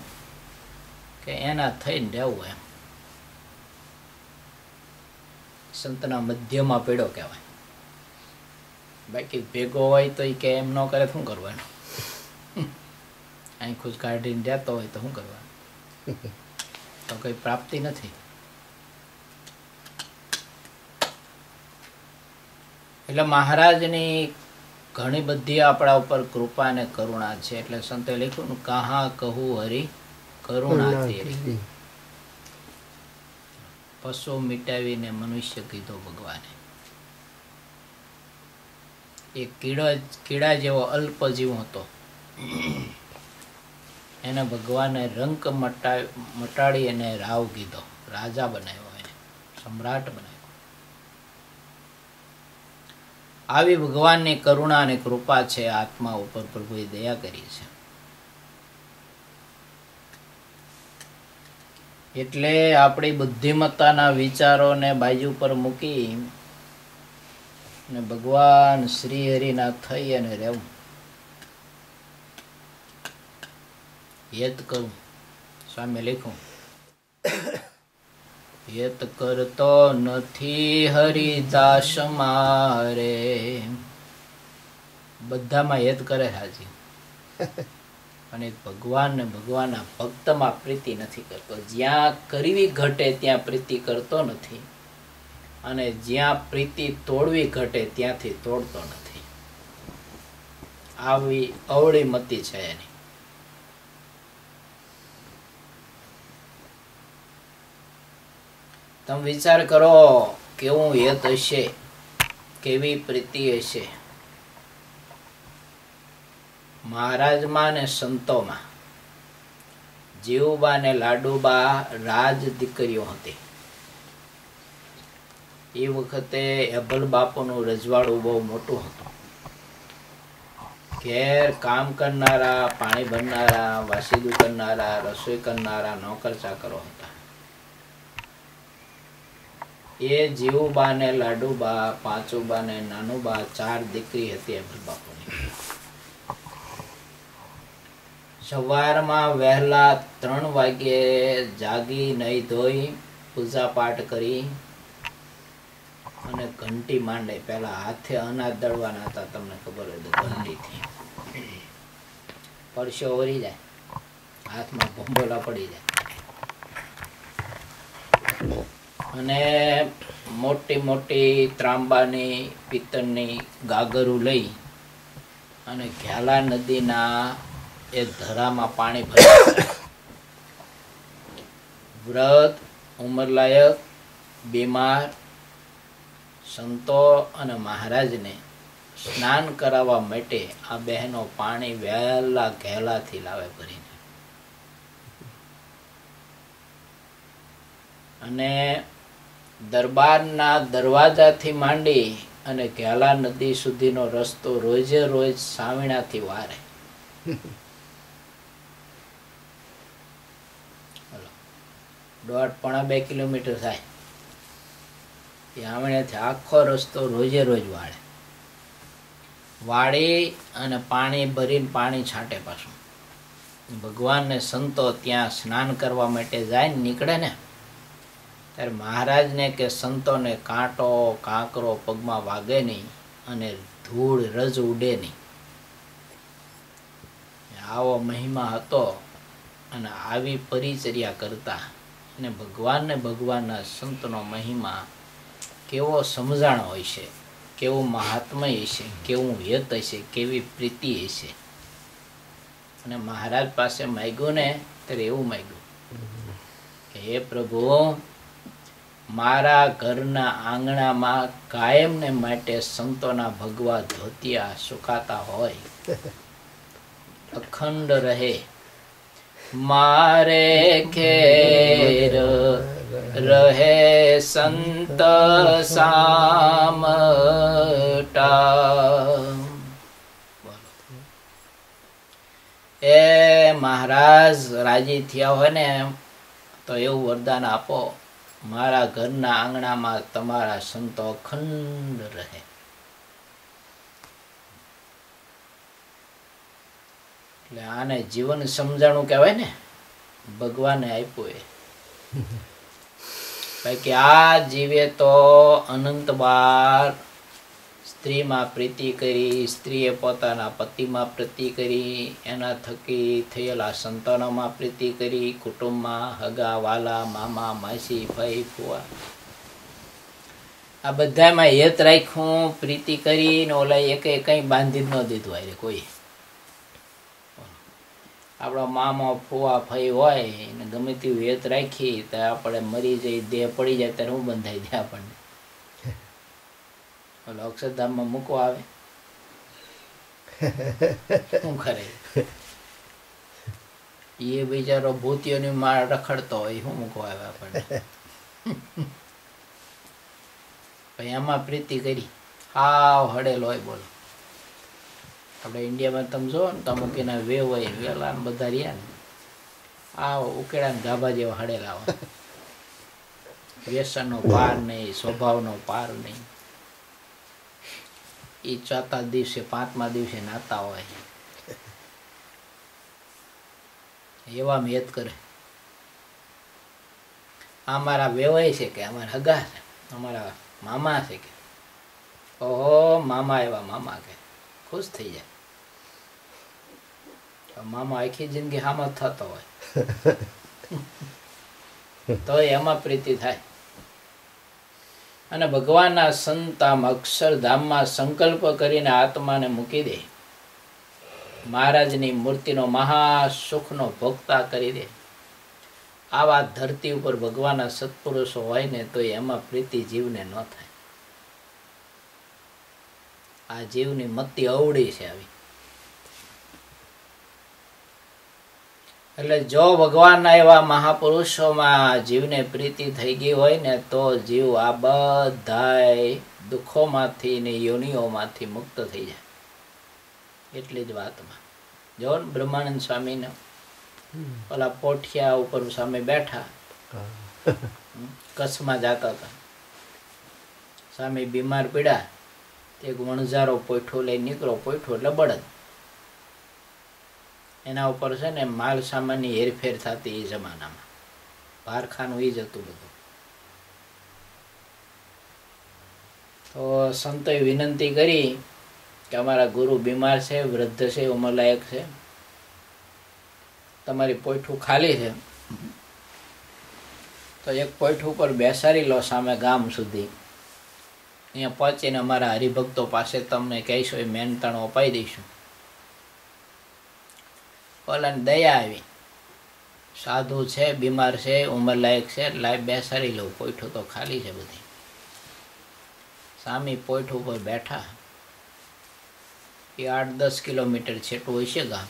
કે એના થઈને રહેવું એમ. સંતના મધ્યમાં પડ્યો કહેવાય. બાકી ભેગો હોય તો એ કે એમ ન કરે શું કરવાનું? અહીં ખુશ કાઢીને જતો હોય તો શું કરવાનું? તો કઈ પ્રાપ્તિ નથી. એટલે મહારાજની ઘણી બધી આપણા ઉપર કૃપા અને કરુણા છે. એટલે સંતે લખ્યું ને, કહા કહું હરી કરુણા તેરી. પશુ મિટાવીને મનુષ્ય કીધો ભગવાને. એ કીડા જેવો અલ્પ જીવ હતો, એને ભગવાને રંક મટાડી અને રાવ કીધો, રાજા બનાવ્યો, એને સમ્રાટ બનાવ્યો. આવી ભગવાનની કરુણા અને કૃપા છે. આત્મા ઉપર પ્રભુએ દયા કરી છે. એટલે આપણી બુદ્ધિમત્તાના વિચારોને બાજુ પર મૂકી ને ભગવાન શ્રી હરિના થઈ અને રહેવું. યત કરું. સ્વામી લખ્યું, યત કરતો નથી હરિદાસ મારે. બધામાં યત કરે હાજી, અને ભગવાન ને ભગવાનના ભક્તમાં પ્રીતિ નથી કરતો. જ્યાં કરવી ઘટે ત્યાં પ્રીતિ કરતો નથી, અને જ્યાં પ્રીતિ તોડવી ઘટે ત્યાંથી તોડતો નથી. આવી અવળી મતિ છે એની. તમે વિચાર કરો કેવું હેત હશે, કેવી પ્રીતિ હશે મહારાજમાં ને સંતોમાં. જીવબા ને લાડુબા રાજ દીકરીઓ હતી. એ વખતે એભલ બાપુનું રજવાડું બહુ મોટું હતું. ઘેર કામ કરનારા, પાણી ભરનારા, વાસીદું કરનારા, રસોઈ કરનારા નોકર ચાકરો હતા. એ જીવુબા ને લાડુબા, પાંચુબા ને નાનુબા 4 દીકરી હતી એભલ બાપુની. સવારમાં વહેલા 3 વાગ્યે જાગી નહીં ધોઈ પૂજા પાઠ કરી અને ઘંટી માંડે. પેલા હાથે અનાજ દળવાના હતા, તમને ખબર હોય તો ઘંટીથી પરસો વળી જાય, હાથમાં ભંભોલા પડી જાય. અને મોટી મોટી ત્રાંબાની પિત્તળની ગાગરું લઈ અને ઘેલા નદીના એ ધરામાં પાણી ભર્યું. વ્રત, ઉંમરલાયક, બીમાર સંતો અને મહારાજને સ્નાન કરાવવા માટે આ બહેનો પાણી વહેલા ઘેલાથી લાવે ભરીને. અને દરબારના દરવાજાથી માંડી અને ઘેલા નદી સુધીનો રસ્તો રોજે રોજ સાવીણાથી વારે. 1.5-2 કિલોમીટર થાય. એ આમણેથી આખો રસ્તો રોજે રોજ વાળી અને પાણી ભરીને પાણી છાંટે પાછું. ભગવાન ને સંતો ત્યાં સ્નાન કરવા માટે જાય ને નીકળે ને ત્યારે મહારાજને કે સંતોને કાંટો કાંકરો પગમાં વાગે નહીં અને ધૂળ રજ ઉડે નહીં. આવો મહિમા હતો અને આવી પરિચર્યા કરતા અને ભગવાનના સંતનો મહિમા કેવો સમજાણ હોય છે, કેવું મહાત્મય હશે, કેવું હેત હશે, કેવી પ્રીતિ હશે. અને મહારાજ પાસે માગ્યું ને ત્યારે એવું માગ્યું કે હે પ્રભુ, મારા ઘરના આંગણામાં કાયમને માટે સંતોના ભગવા ધોતિયા સુકાતા હોય, અખંડ રહે. મારે ઘેર રહે સંત સામટા. એ મહારાજ રાજી થયા હોય ને તો એવું વરદાન આપો, મારા ઘરના આંગણામાં તમારા સંતો અખંડ રહે. એટલે આને જીવન સમજાણું કહેવાય ને, ભગવાને આપ્યું એ. બાકી આ જીવે તો અનંત બાર સ્ત્રીમાં પ્રીતિ કરી, સ્ત્રીએ પોતાના પતિમાં પ્રીતિ કરી, એના થકી થયેલા સંતાનોમાં પ્રીતિ કરી, કુટુંબમાં હગા વાલા મામા માસી ભાઈ ફુવા આ બધામાં હેત રાખ્યું, પ્રીતિ કરીને ઓલા એક કઈ બાંધી ન દીધું આરે કોઈ. આપણો મામા ફુવા ફઈ હોય ને ગમે તેવી હેત રાખી તો આપણે મરી જઈ દેહ પડી જાય ત્યારે હું બંધાઈ દે આપણને. ઓલો અક્ષરધામમાં મૂકવા આવે શું કરે એ બિચારો ભૂતિયોની માળ રખડતો હોય, શું મૂકવા આવે આપણને. એમાં પ્રીતિ કરી હાવ હડેલો હોય. બોલો આપણે ઇન્ડિયામાં તમે જો ને તો અમુક એના વેવ હોય વેલા બધા રહ્યા ને આ ઉકેળા ને ગાભા જેવા હડેલા હોય. વ્યસનનો પાર નહીં, સ્વભાવનો પાર નહીં. એ ચોથા દિવસે પાંચમા દિવસે નાતા હોય એવા મેદ કરે. અમારા વેવાય છે કે અમારા હગા છે, અમારા મામા છે કે ઓહો મામા એવા મામા કે ખુશ થઈ જાય. મામા આખી જિંદગી હામાં થતો હોય તો એમાં પ્રીતિ થાય. અને ભગવાનના સંત આમ અક્ષરધામમાં સંકલ્પ કરીને આત્માને મૂકી દે, મહારાજની મૂર્તિનો મહા સુખનો ભોગતા કરી દે. આવા ધરતી ઉપર ભગવાનના સત્પુરુષો હોય ને તો એમાં પ્રીતિ જીવને ન થાય. આ જીવની મતિ અવળી છે આવી. એટલે જો ભગવાનના એવા મહાપુરુષોમાં જીવને પ્રીતિ થઈ ગઈ હોય ને તો જીવ આ બધાય દુઃખોમાંથી ને યોનિઓમાંથી મુક્ત થઈ જાય. એટલી જ વાતમાં જો ને બ્રહ્માનંદ સ્વામીને ઓલા પોઠિયા ઉપર સામે બેઠા કચ્છમાં જતા હતા, સામે બીમાર પીડા, એક વણઝારો પોઠો લઈ નીકળો. પોઠો એટલે બળદ, એના ઉપર છે ને માલ સામાનની હેરફેર થતી એ જમાનામાં, ભારખાનું એ જ હતું બધું. તો સંતોએ વિનંતી કરી કે અમારા ગુરુ બીમાર છે, વૃદ્ધ છે, ઉંમરલાયક છે, તમારી પોઠું ખાલી છે તો એક પોઠું ઉપર બેસાડી લો સામે ગામ સુધી. અહીંયા પહોંચીને અમારા હરિભક્તો પાસે તમને કહીશો એ મહેનતાણું અપાઈ દઈશું. ઓલાને દયા આવી, સાધુ છે, બીમાર છે, ઉંમરલાયક છે, લાઈ બેસાડી લઉં, પોઠું તો ખાલી છે બધી. સામે પોઠું ઉપર બેઠા. એ 8-10 કિલોમીટર છેટું હોય છે ગામ.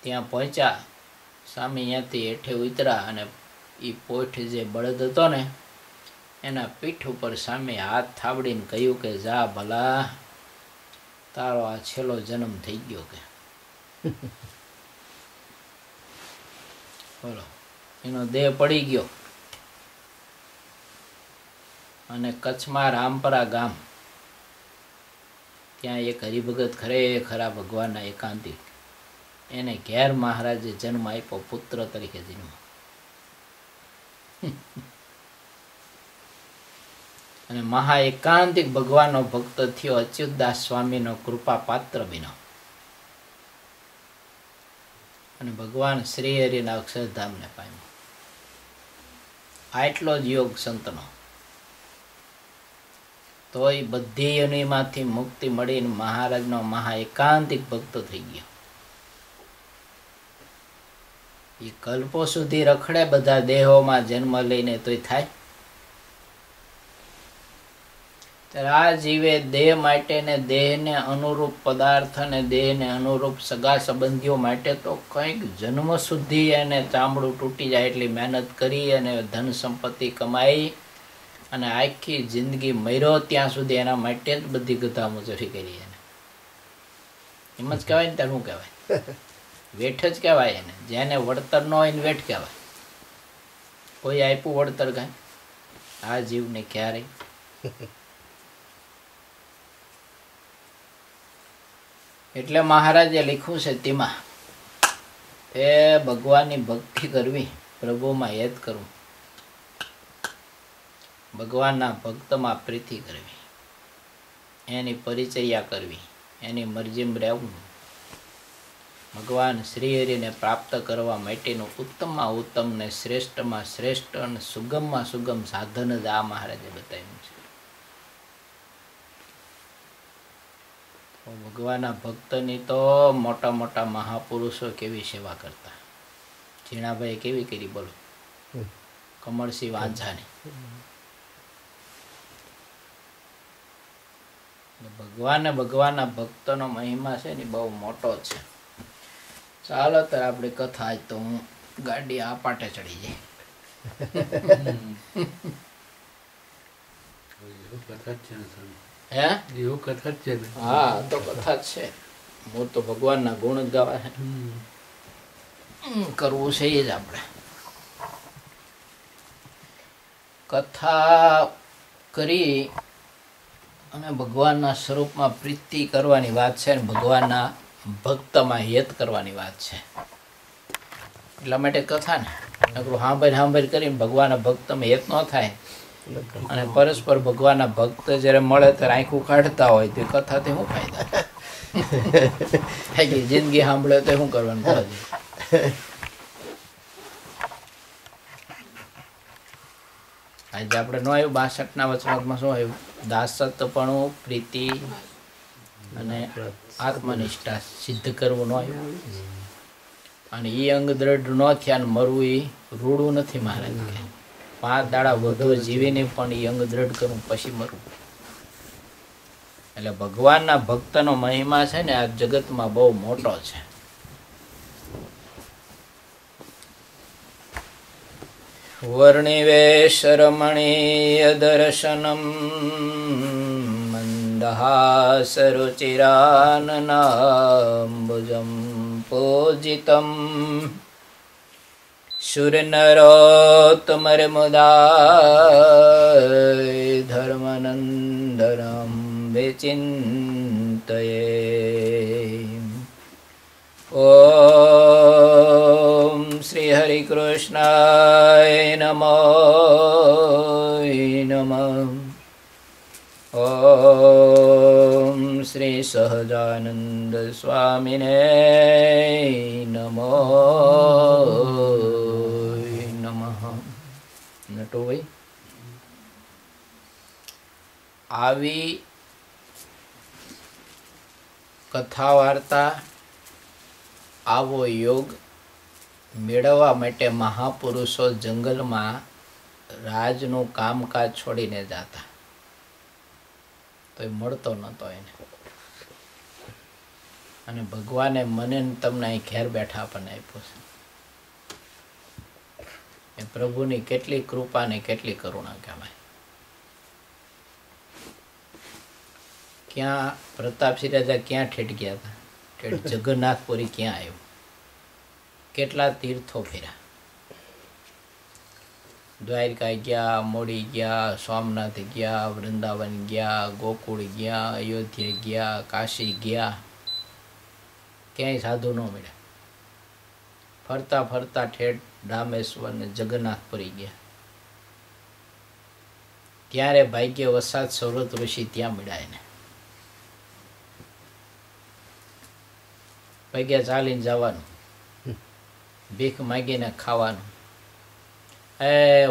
ત્યાં પહોંચ્યા, સામે ત્યાંથી હેઠે ઉતરા અને એ પોઠ જે બળદ હતો ને એના પીઠ ઉપર સામે હાથ થાબડીને કહ્યું કે જા ભલા, તારો આ છેલ્લો જન્મ થઈ ગયો કે. બોલો, એનો દેહ પડી ગયો. અને કચ્છમાં રામપરા ગામ, ત્યાં એક હરિભગત ખરેખરા ભગવાનના એકાંતિક, એને ઘેર મહારાજે જન્મ આપ્યો, પુત્ર તરીકે જન્મ. અને મહા એકાંતિક ભગવાનનો ભક્ત થયો, અચ્યુતદાસ સ્વામીનો કૃપા પાત્ર બન્યો. અને ભગવાન શ્રી હરિના અક્ષરધામને પામ્યો. આટલો જ યોગ સંતનો. તોય બધી યોનિમાંથી મુક્તિ મળીને મહારાજનો મહા એકાંતિક ભક્ત થઈ ગયો. એ કલ્પો સુધી રખડે બધા દેહોમાં જન્મ લઈને તોય થાય. આ જીવે દેહ માટે ને દેહને અનુરૂપ પદાર્થ અને દેહને અનુરૂપ સગા સંબંધીઓ માટે તો કંઈક જન્મ સુધી એને ચામડું તૂટી જાય એટલી મહેનત કરી અને ધન સંપત્તિ કમાઈ અને આખી જિંદગી મર્યો ત્યાં સુધી એના માટે જ બધી ગધા મજૂરી કરી. એને એમ જ કહેવાય ને, ત્યારે શું કહેવાય? વેઠ જ કહેવાય એને. જેને વળતર ન હોય ને વેઠ કહેવાય. કોઈ આપ્યું વળતર કાંઈ આ જીવને ક્યારેય. એટલે મહારાજે લખ્યું છે તેમાં, એ ભગવાનની ભક્તિ કરવી, પ્રભુમાં હેત કરવું, ભગવાનના ભક્તમાં પ્રીતિ કરવી, એની પરિચર્યા કરવી, એની મરજીમાં રહેવું, ભગવાન શ્રી હરિને પ્રાપ્ત કરવા માટેનું ઉત્તમમાં ઉત્તમ ને શ્રેષ્ઠમાં શ્રેષ્ઠ અને સુગમમાં સુગમ સાધન જ આ મહારાજે બતાવ્યું છે. ભગવાનના ભક્તની તો મોટા મોટા મહાપુરુષો કેવી સેવા કરતા. ઝીણાભાઈ કેવી કરી બોલો, કમળસિંહ વાંઝાની. ભગવાનના ભક્તનો મહિમા છે ને બહુ મોટો છે. ચાલો તો આપણે કથા, આજ તો હું ગાડી આ પાટે ચડી જાય. હે એવું કથા જ છે ને? હા, તો કથા જ છે. હું તો ભગવાનના ગુણ જ ગાવા છે, કરવું છે એ જ આપણે. કથા કરી અને ભગવાનના સ્વરૂપમાં પ્રીતિ કરવાની વાત છે ને ભગવાનના ભક્તમાં હેત કરવાની વાત છે. એટલા માટે કથા ને નકરું સાંભળ કરીને ભગવાનના ભક્તમાં હેત ન થાય અને પરસ્પર ભગવાનના ભક્ત જ્યારે મળે ત્યારે આંખું કાઢતા હોય તો કથાથી શું ફાયદા? જિંદગી સાંભળે તો શું કરવાનું? આજે આપણે ન આવ્યું 62ના વચનામાં શું આવ્યું? દાસત્વપણું, પ્રીતિ અને આત્મનિષ્ઠા સિદ્ધ કરવું ન આવ્યું. અને એ અંગ દ્રઢ ન થયા ને મરવું એ રૂડું નથી. મહારાજ કે 5 દાડા વધુ જીવીને પણ એ અંગ દ્રઢ કરવું પછી મરવું. એટલે ભગવાનના ભક્તનો મહિમા છે ને આ જગતમાં બહુ મોટો છે. વર્ણિવેશરમણીય દર્શનમ મંદહાસરુચિરાનનાંબુજમ પૂજિતમ શુરનરોત્તમર્મુદાય ધર્મનંદનમ વિચિંતયે. ઓમ શ્રી હરિ કૃષ્ણાય નમો નમઃ. ઓમ શ્રી સહજાનંદ સ્વામિને નમો નમઃ. નટુભાઈ, આવી કથા વાર્તા, આવો યોગ મેળવવા માટે મહાપુરુષો જંગલમાં રાજનું કામકાજ છોડીને જતા, તો એ મળતો નહોતો એને. અને ભગવાને મને તમને અહીં ઘેર બેઠા આપણને આપ્યો છે. એ પ્રભુની કેટલી કૃપા ને કેટલી કરુણા કહેવાય. ક્યાં પ્રતાપસિંહ રાજા ક્યાં ઠેઠ ગયા હતા? ઠેઠ જગન્નાથપુરી ક્યાં આવ્યું? કેટલા તીર્થો ફેર્યા. દ્વારકા ગયા, મોડી ગયા, સોમનાથ ગયા, વૃંદાવન ગયા, ગોકુળ ગયા, અયોધ્યા ગયા, કાશી ગયા, ક્યાંય સાધુ ન મળ્યા. ફરતા ફરતા ઠેઠ રામેશ્વર ને જગન્નાથપુરી ગયા. ત્યારે ભાગ્ય વસાત સૌરત ઋષિ ત્યાં મળ્યા એને. ભાગ્યા ચાલીને જવાનું, ભીખ માગીને ખાવાનું.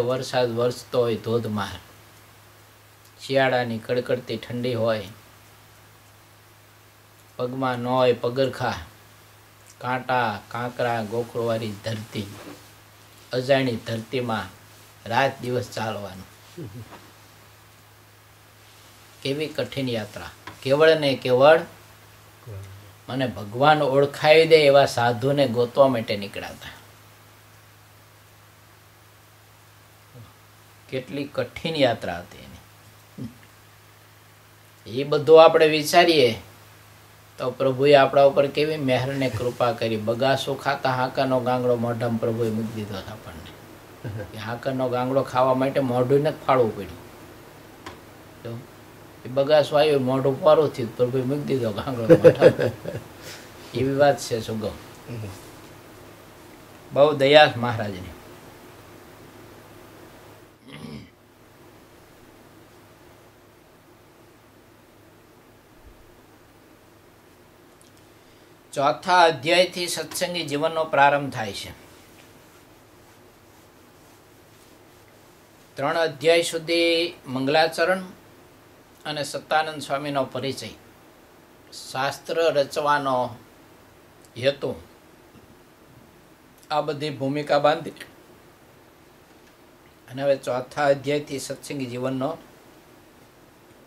વરસાદ વરસતો હોય ધોધમાર, શિયાળાની કડકડતી ઠંડી હોય, પગમાં ન હોય પગરખા, કાંટા કાંકરા ગોખળવાળી ધરતી, અજાણી ધરતીમાં રાત દિવસ ચાલવાનું. કેવી કઠિન યાત્રા. કેવળ ને કેવળ મને ભગવાન ઓળખાવી દે એવા સાધુને ગોતવા માટે નીકળ્યા હતા. કેટલી કઠિન યાત્રા હતી એની. એ બધું આપણે વિચારીએ તો પ્રભુએ આપણા ઉપર કેવી મહેર ને કૃપા કરી. બગાસું ખાતા હાંકાનો ગાંગડો મોઢામાં પ્રભુએ મૂકી દીધો આપણને. હાંકાનો ગાંગડો ખાવા માટે મોઢું નથી ફાળવું પડ્યું. એ બગાસું આવ્યું, મોઢું પારું થયું, પ્રભુએ મૂકી દીધો ગાંગડો મોઢામાં. એવી વાત છે સુગમ. બહુ દયા મહારાજની. ચોથા અધ્યાયથી સત્સંગી જીવનનો પ્રારંભ થાય છે. 3 અધ્યાય સુધી મંગલાચરણ અને સત્તાનંદ સ્વામીનો પરિચય, શાસ્ત્ર રચવાનો હેતુ, આ બધી ભૂમિકા બાંધી અને હવે ચોથા અધ્યાયથી સત્સંગી જીવનનો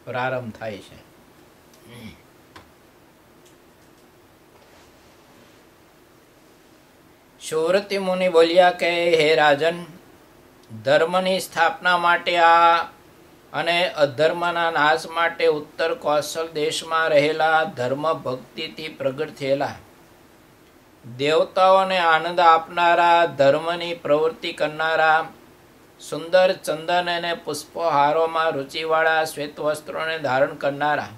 પ્રારંભ થાય છે. સુવ્રતિ મુનિ બોલ્યા કે હે રાજન, ધર્મની સ્થાપના માટે અને અધર્મના નાશ માટે ઉત્તર કૌશલ દેશમાં રહેલા ધર્મ ભક્તિથી પ્રગટ થયેલા દેવતાઓને આનંદ આપનારા, ધર્મની પ્રવૃત્તિ કરનારા, સુંદર ચંદન અને પુષ્પહારોમાં રુચિવાળા શ્વેત વસ્ત્રોને ધારણ કરનારા,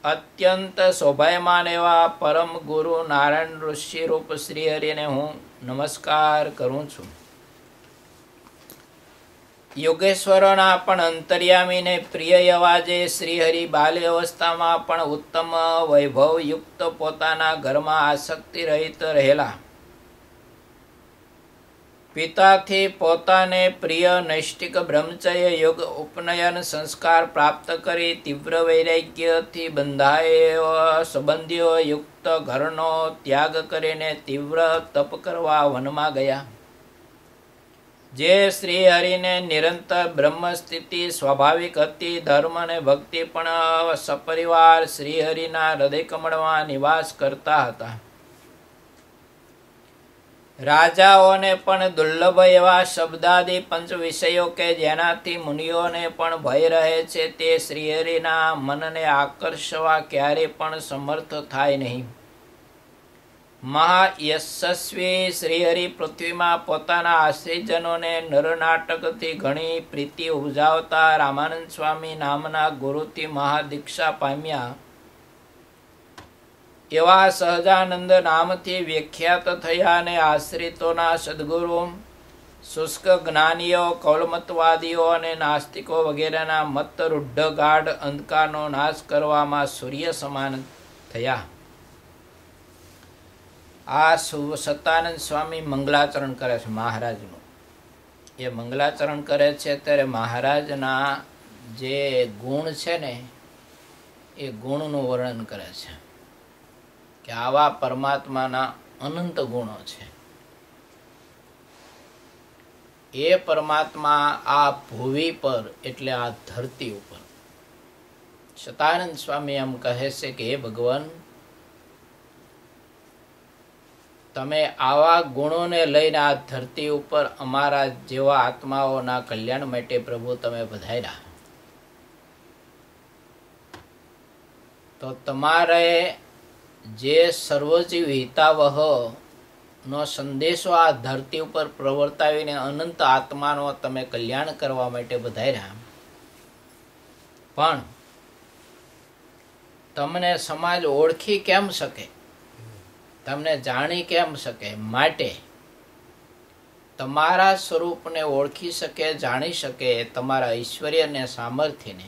અત્યંત શોભાયમાન એવા પરમ ગુરુ નારાયણ ઋષિ રૂપ શ્રીહરિને હું નમસ્કાર કરું છું. યોગેશ્વરોના પણ અંતર્યામીને પ્રિય એવા જે શ્રીહરિ બાલ્ય અવસ્થામાં પણ ઉત્તમ વૈભવયુક્ત પોતાના ઘરમાં આસક્તિ રહિત રહેલા, પિતાથી પોતાને પ્રિય નૈષ્ટિક બ્રહ્મચર્ય યોગ ઉપનયન સંસ્કાર પ્રાપ્ત કરી તીવ્ર વૈરાગ્યથી બંધાયેલા સંબંધીઓ યુક્ત ઘરનો ત્યાગ કરીને તીવ્ર તપ કરવા વનમાં ગયા. જે શ્રી હરિને નિરંતર બ્રહ્મ સ્થિતિ સ્વાભાવિક હતી, ધર્મ અને ભક્તિ પણ સપરિવાર શ્રી હરિના હૃદય કમળમાં નિવાસ કરતા હતા. રાજાઓને પણ દુર્લભ એવા શબ્દાદી પંચ વિષયો કે જેનાથી મુનિઓને પણ ભય રહે છે, તે શ્રીહરિના મનને આકર્ષવા ક્યારે પણ સમર્થ થાય નહીં. મહાયશસ્વી શ્રીહરિ પૃથ્વીમાં પોતાના આશ્રિતજનોને નરનાટકથી ઘણી પ્રીતિ ઉપજાવતા રામાનંદ સ્વામી નામના ગુરુથી મહાદીક્ષા પામ્યા. એવા સહજાનંદ નામથી વિખ્યાત થયા અને આશ્રિતોના સદગુરુ, શુષ્ક જ્ઞાનીઓ, કૌલમતવાદીઓ અને નાસ્તિકો વગેરેના મત રૂઢ ગાઢ અંધકારનો નાશ કરવામાં સૂર્ય સમાન થયા. આ સત્તાનંદ સ્વામી મંગલાચરણ કરે છે મહારાજનું. એ મંગલાચરણ કરે છે ત્યારે મહારાજના જે ગુણ છે ને એ ગુણનું વર્ણન કરે છે કે આવા પરમાત્માના અનંત ગુણો છે. એ પરમાત્મા આ ભૂમિ પર એટલે આ ધરતી ઉપર, સતાનંદ સ્વામી એમ કહે છે કે હે ભગવાન, તમે આવા ગુણોને લઈને આ ધરતી ઉપર અમારા જેવા આત્માઓના કલ્યાણ માટે પ્રભુ તમે પધાર્યા. તો તમારે જે સર્વજીવ હિતાવહ નો સંદેશો આ ધરતી ઉપર પ્રવર્તાવીને અનંત આત્માનો તમે કલ્યાણ કરવા માટે વધાર્યા, પણ તમને સમાજ ઓળખી કેમ શકે, તમને જાણી કેમ શકે? માટે તમારા સ્વરૂપને ઓળખી શકે, જાણી શકે, તમારા ઐશ્વર્ય અને સામર્થ્યને,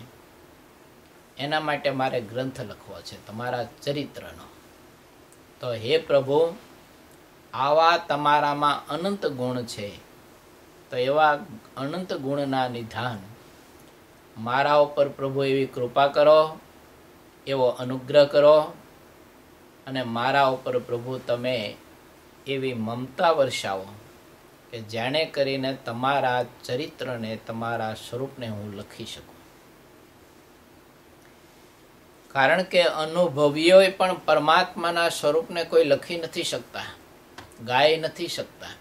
એના માટે મારે ગ્રંથ લખવો છે તમારા ચરિત્રનો. તો હે પ્રભુ, આવા તમારામાં અનંત ગુણ છે, તો એવા અનંત ગુણના નિધાન મારા ઉપર પ્રભુ એવી કૃપા કરો, એવો અનુગ્રહ કરો, અને મારા ઉપર પ્રભુ તમે એવી મમતા વર્ષાવો કે જેણે કરીને તમારા ચરિત્રને, તમારા સ્વરૂપને હું લખી શકું. કારણ કે અનુભવીઓ પણ પરમાત્માના સ્વરૂપને કોઈ લખી નથી શકતા, ગાઈ નથી શકતા.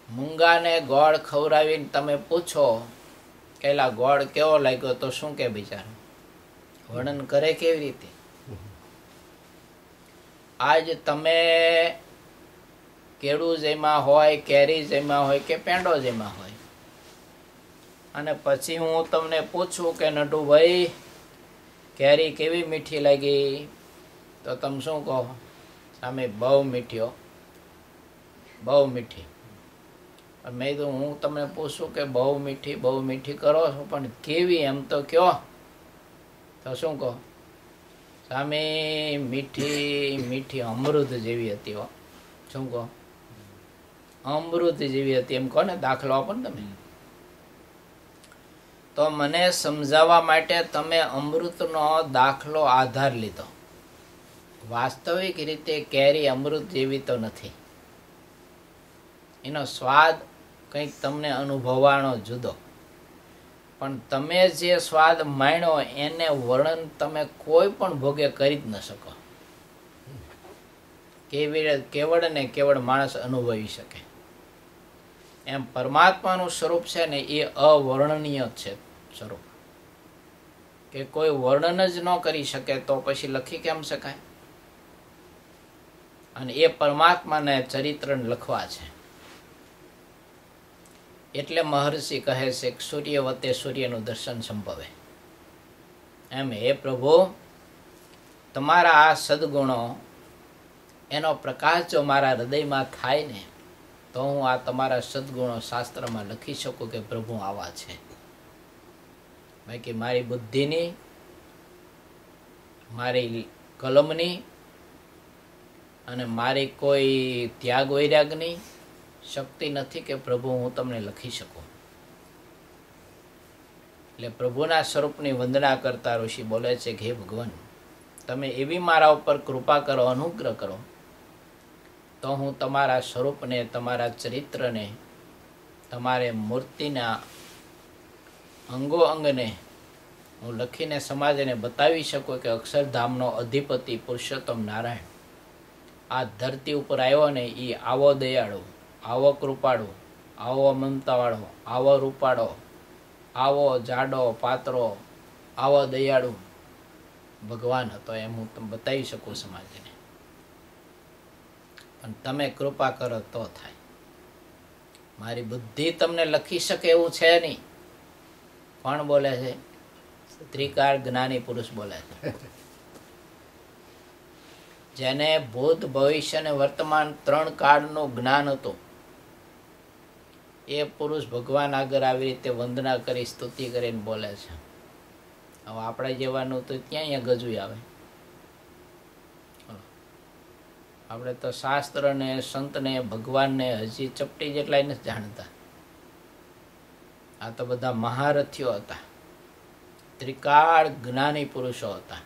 મૂંગાને ગોળ ખવડાવીને તમે પૂછો કે એલા ગોળ કેવો લાગ્યો, તો શું કે બિચારો વર્ણન કરે કેવી રીતે? આજ તમે કેળું જેમાં હોય, કેરી જેમાં હોય કે પેંડો જેમાં હોય, અને પછી હું તમને પૂછું કે નટુભાઈ કેરી કેવી મીઠી લાગી, તો તમે શું કહો? સામે બહુ મીઠી હો, બહુ મીઠી. મેં તો હું તમને પૂછું કે બહુ મીઠી કરો છો, પણ કેવી એમ તો કયો, તો શું કહો? સામે મીઠી અમૃત જેવી હતી હો. શું કહો? અમૃત જેવી હતી એમ કહો ને, દાખલો આપો ને તમે. તો મને સમજાવવા માટે તમે અમૃતનો દાખલો આધાર લીધો. વાસ્તવિક રીતે કેરી અમૃત જેવી તો નથી. એનો સ્વાદ કંઈક તમને અનુભવવાનો જુદો, પણ તમે જે સ્વાદ માણ્યો એને વર્ણન તમે કોઈ પણ ભોગે કરી જ ન શકો. કેવળ ને કેવળ માણસ અનુભવી શકે. એમ પરમાત્માનું સ્વરૂપ છે ને, એ અવર્ણનીય છે સ્વરૂપ, કે કોઈ વર્ણન જ ન કરી શકે, તો પછી લખી કેમ શકાય? અને એ પરમાત્માને ચરિત્રને લખવા છે. એટલે મહર્ષિ કહે છે કે સૂર્ય વતે સૂર્યનું દર્શન સંભવે. એમ હે પ્રભુ, તમારા આ સદગુણો, એનો પ્રકાશ જો મારા હૃદયમાં થાય ને, તો હું આ તમારા સદગુણો શાસ્ત્રમાં લખી શકું કે પ્રભુ આવા છે. બાકી મારી બુદ્ધિની, મારી કલમની અને મારી કોઈ ત્યાગ વૈરાગની શક્તિ નથી કે પ્રભુ હું તમને લખી શકું. એટલે પ્રભુના સ્વરૂપની વંદના કરતા ઋષિ બોલે છે કે હે ભગવાન, તમે એવી મારા ઉપર કૃપા કરો, અનુગ્રહ કરો, તો હું તમારા સ્વરૂપને, તમારા ચરિત્રને, તમારે મૂર્તિના અંગો અંગને હું લખીને સમાજને બતાવી શકું કે અક્ષરધામનો અધિપતિ પુરુષોત્તમ નારાયણ આ ધરતી ઉપર આવ્યો ને, એ આવો દયાળુ, આવો કૃપાળુ, આવો મમતાવાળો, આવો રૂપાળો, આવો જાડો પાતળો, આવો દયાળુ ભગવાન હતો, એમ હું તમને બતાવી શકું સમાજને. પણ તમે કૃપા કરો તો થાય. મારી બુદ્ધિ તમને લખી શકે એવું છે નહીં. કોણ બોલે છે? ત્રિકાળ જ્ઞાની પુરુષ બોલે છે, જેને ભૂત, ભવિષ્ય અને વર્તમાન 3 કાળનું જ્ઞાન હતું. એ પુરુષ ભગવાન આગળ આવી રીતે વંદના કરી, સ્તુતિ કરીને બોલે છે. હવે આપણે જેવાનું તો ત્યાં અહીંયા ગજું આવે. આપણે તો શાસ્ત્રને, સંતને, ભગવાનને હજી ચપટી જેટલા નથી જાણતા. આ તો બધા મહારથીઓ હતા, ત્રિકાળ જ્ઞાની પુરુષો હતા.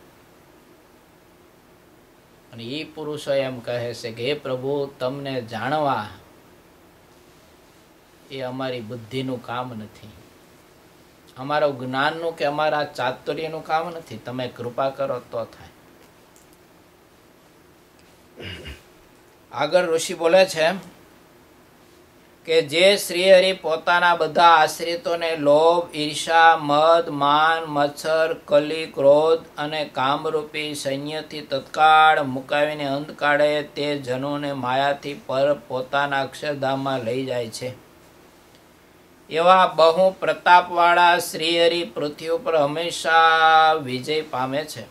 અને એ પુરુષો એમ કહે છે કે હે પ્રભુ, તમને જાણવા એ અમારી બુદ્ધિનું કામ નથી, અમારું જ્ઞાનનું કે અમારા ચાતુર્યનું કામ નથી. તમે કૃપા કરો તો થાય. આગળ ઋષિ બોલે છે કે જે શ્રીહરિ પોતાના બધા આશ્રિતોને લોભ, ઈર્ષા, મદ, માન, મત્સર, કલી, ક્રોધ અને કામરૂપી સૈન્યથી તત્કાળ મુકાવીને અંત કાઢે તે જનોને માયાથી પર પોતાના અક્ષરધામમાં લઈ જાય છે. એવા બહુ પ્રતાપવાળા શ્રીહરિ પૃથ્વી ઉપર હંમેશા વિજય પામે છે.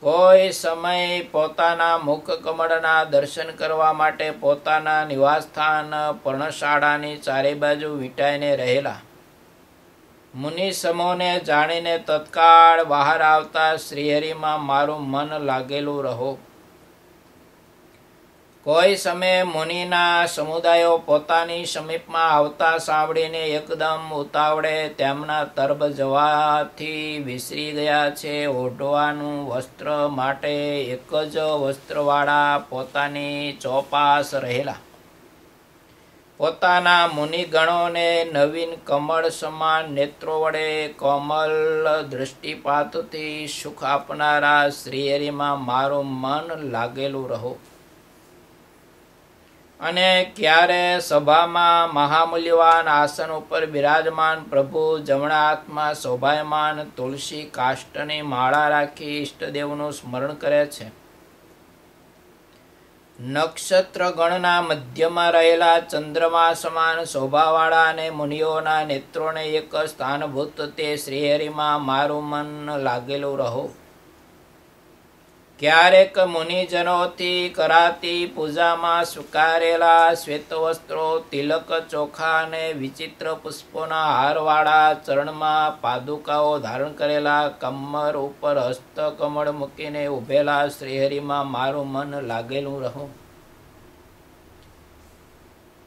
કોઈ સમય પોતાના મુખ કમળના દર્શન કરવા માટે પોતાના નિવાસસ્થાન પર્ણશાળાની ચારે બાજુ વીંટાઈને રહેલા મુનિ સમૂહને જાણીને તત્કાળ બહાર આવતા શ્રીહરિમાં મારું મન લાગેલું રહો. કોઈ સમયે મુનિના સમુદાયો પોતાની સમીપમાં આવતા સાંભળીને એકદમ ઉતાવળે તેમના તરફ જવાથી વિસરી ગયા છે. ઓઢવાનું વસ્ત્ર માટે એક જ વસ્ત્રવાળા પોતાની ચોપાસ રહેલા પોતાના મુનિગણોને નવીન કમળ સમાન નેત્રો વડે કોમલ દૃષ્ટિપાતથી સુખ આપનારા શ્રીહરિમાં મારું મન લાગેલું રહો. અને ક્યારે સભામાં મહામૂલ્યવાન આસન ઉપર બિરાજમાન પ્રભુ જમણા હાથમાં શોભાયમાન તુલસી કાષ્ટની માળા રાખી ઈષ્ટદેવનું સ્મરણ કરે છે. નક્ષત્ર ગણના મધ્યમાં રહેલા ચંદ્રમા સમાન શોભાવાળા અને મુનિઓના નેત્રોને એક સ્થાનભૂત તે શ્રીહરિમાં મારું મન લાગેલું રહો. ક્યારેક મુનિજનોથી કરાતી પૂજામાં સ્વીકારેલા શ્વેત વસ્ત્રો, તિલક, ચોખા અને વિચિત્ર પુષ્પોના હારવાળા ચરણમાં પાદુકાઓ ધારણ કરેલા કમર ઉપર હસ્તકમળ મૂકીને ઉભેલા શ્રીહરિમાં મારું મન લાગેલું રહો.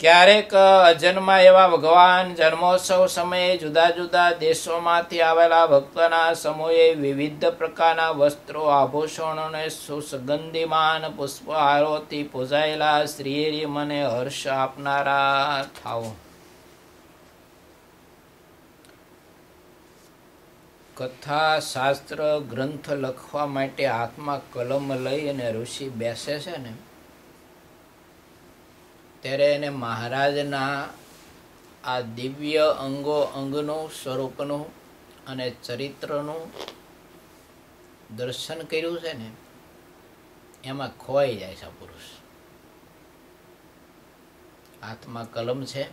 ક્યારેક અજન્મા એવા ભગવાન જન્મોત્સવ સમયે જુદા જુદા દેશોમાંથી આવેલા ભક્તોના સમૂહે વિવિધ પ્રકારના વસ્ત્રો, આભૂષણો અને સુગંધિમાન પુષ્પહારોથી પૂજાયેલા શ્રીહરિ મને હર્ષ આપનારા થાઓ. કથા શાસ્ત્ર ગ્રંથ લખવા માટે હાથમાં કલમ લઈ અને ઋષિ બેસે છે ને ત્યારે એને મહારાજના આ દિવ્ય અંગો અંગનું સ્વરૂપનું અને ચરિત્રનું દર્શન કર્યું છે ને એમાં ખોવાઈ જાય છે પુરુષ. હાથમાં કલમ છે,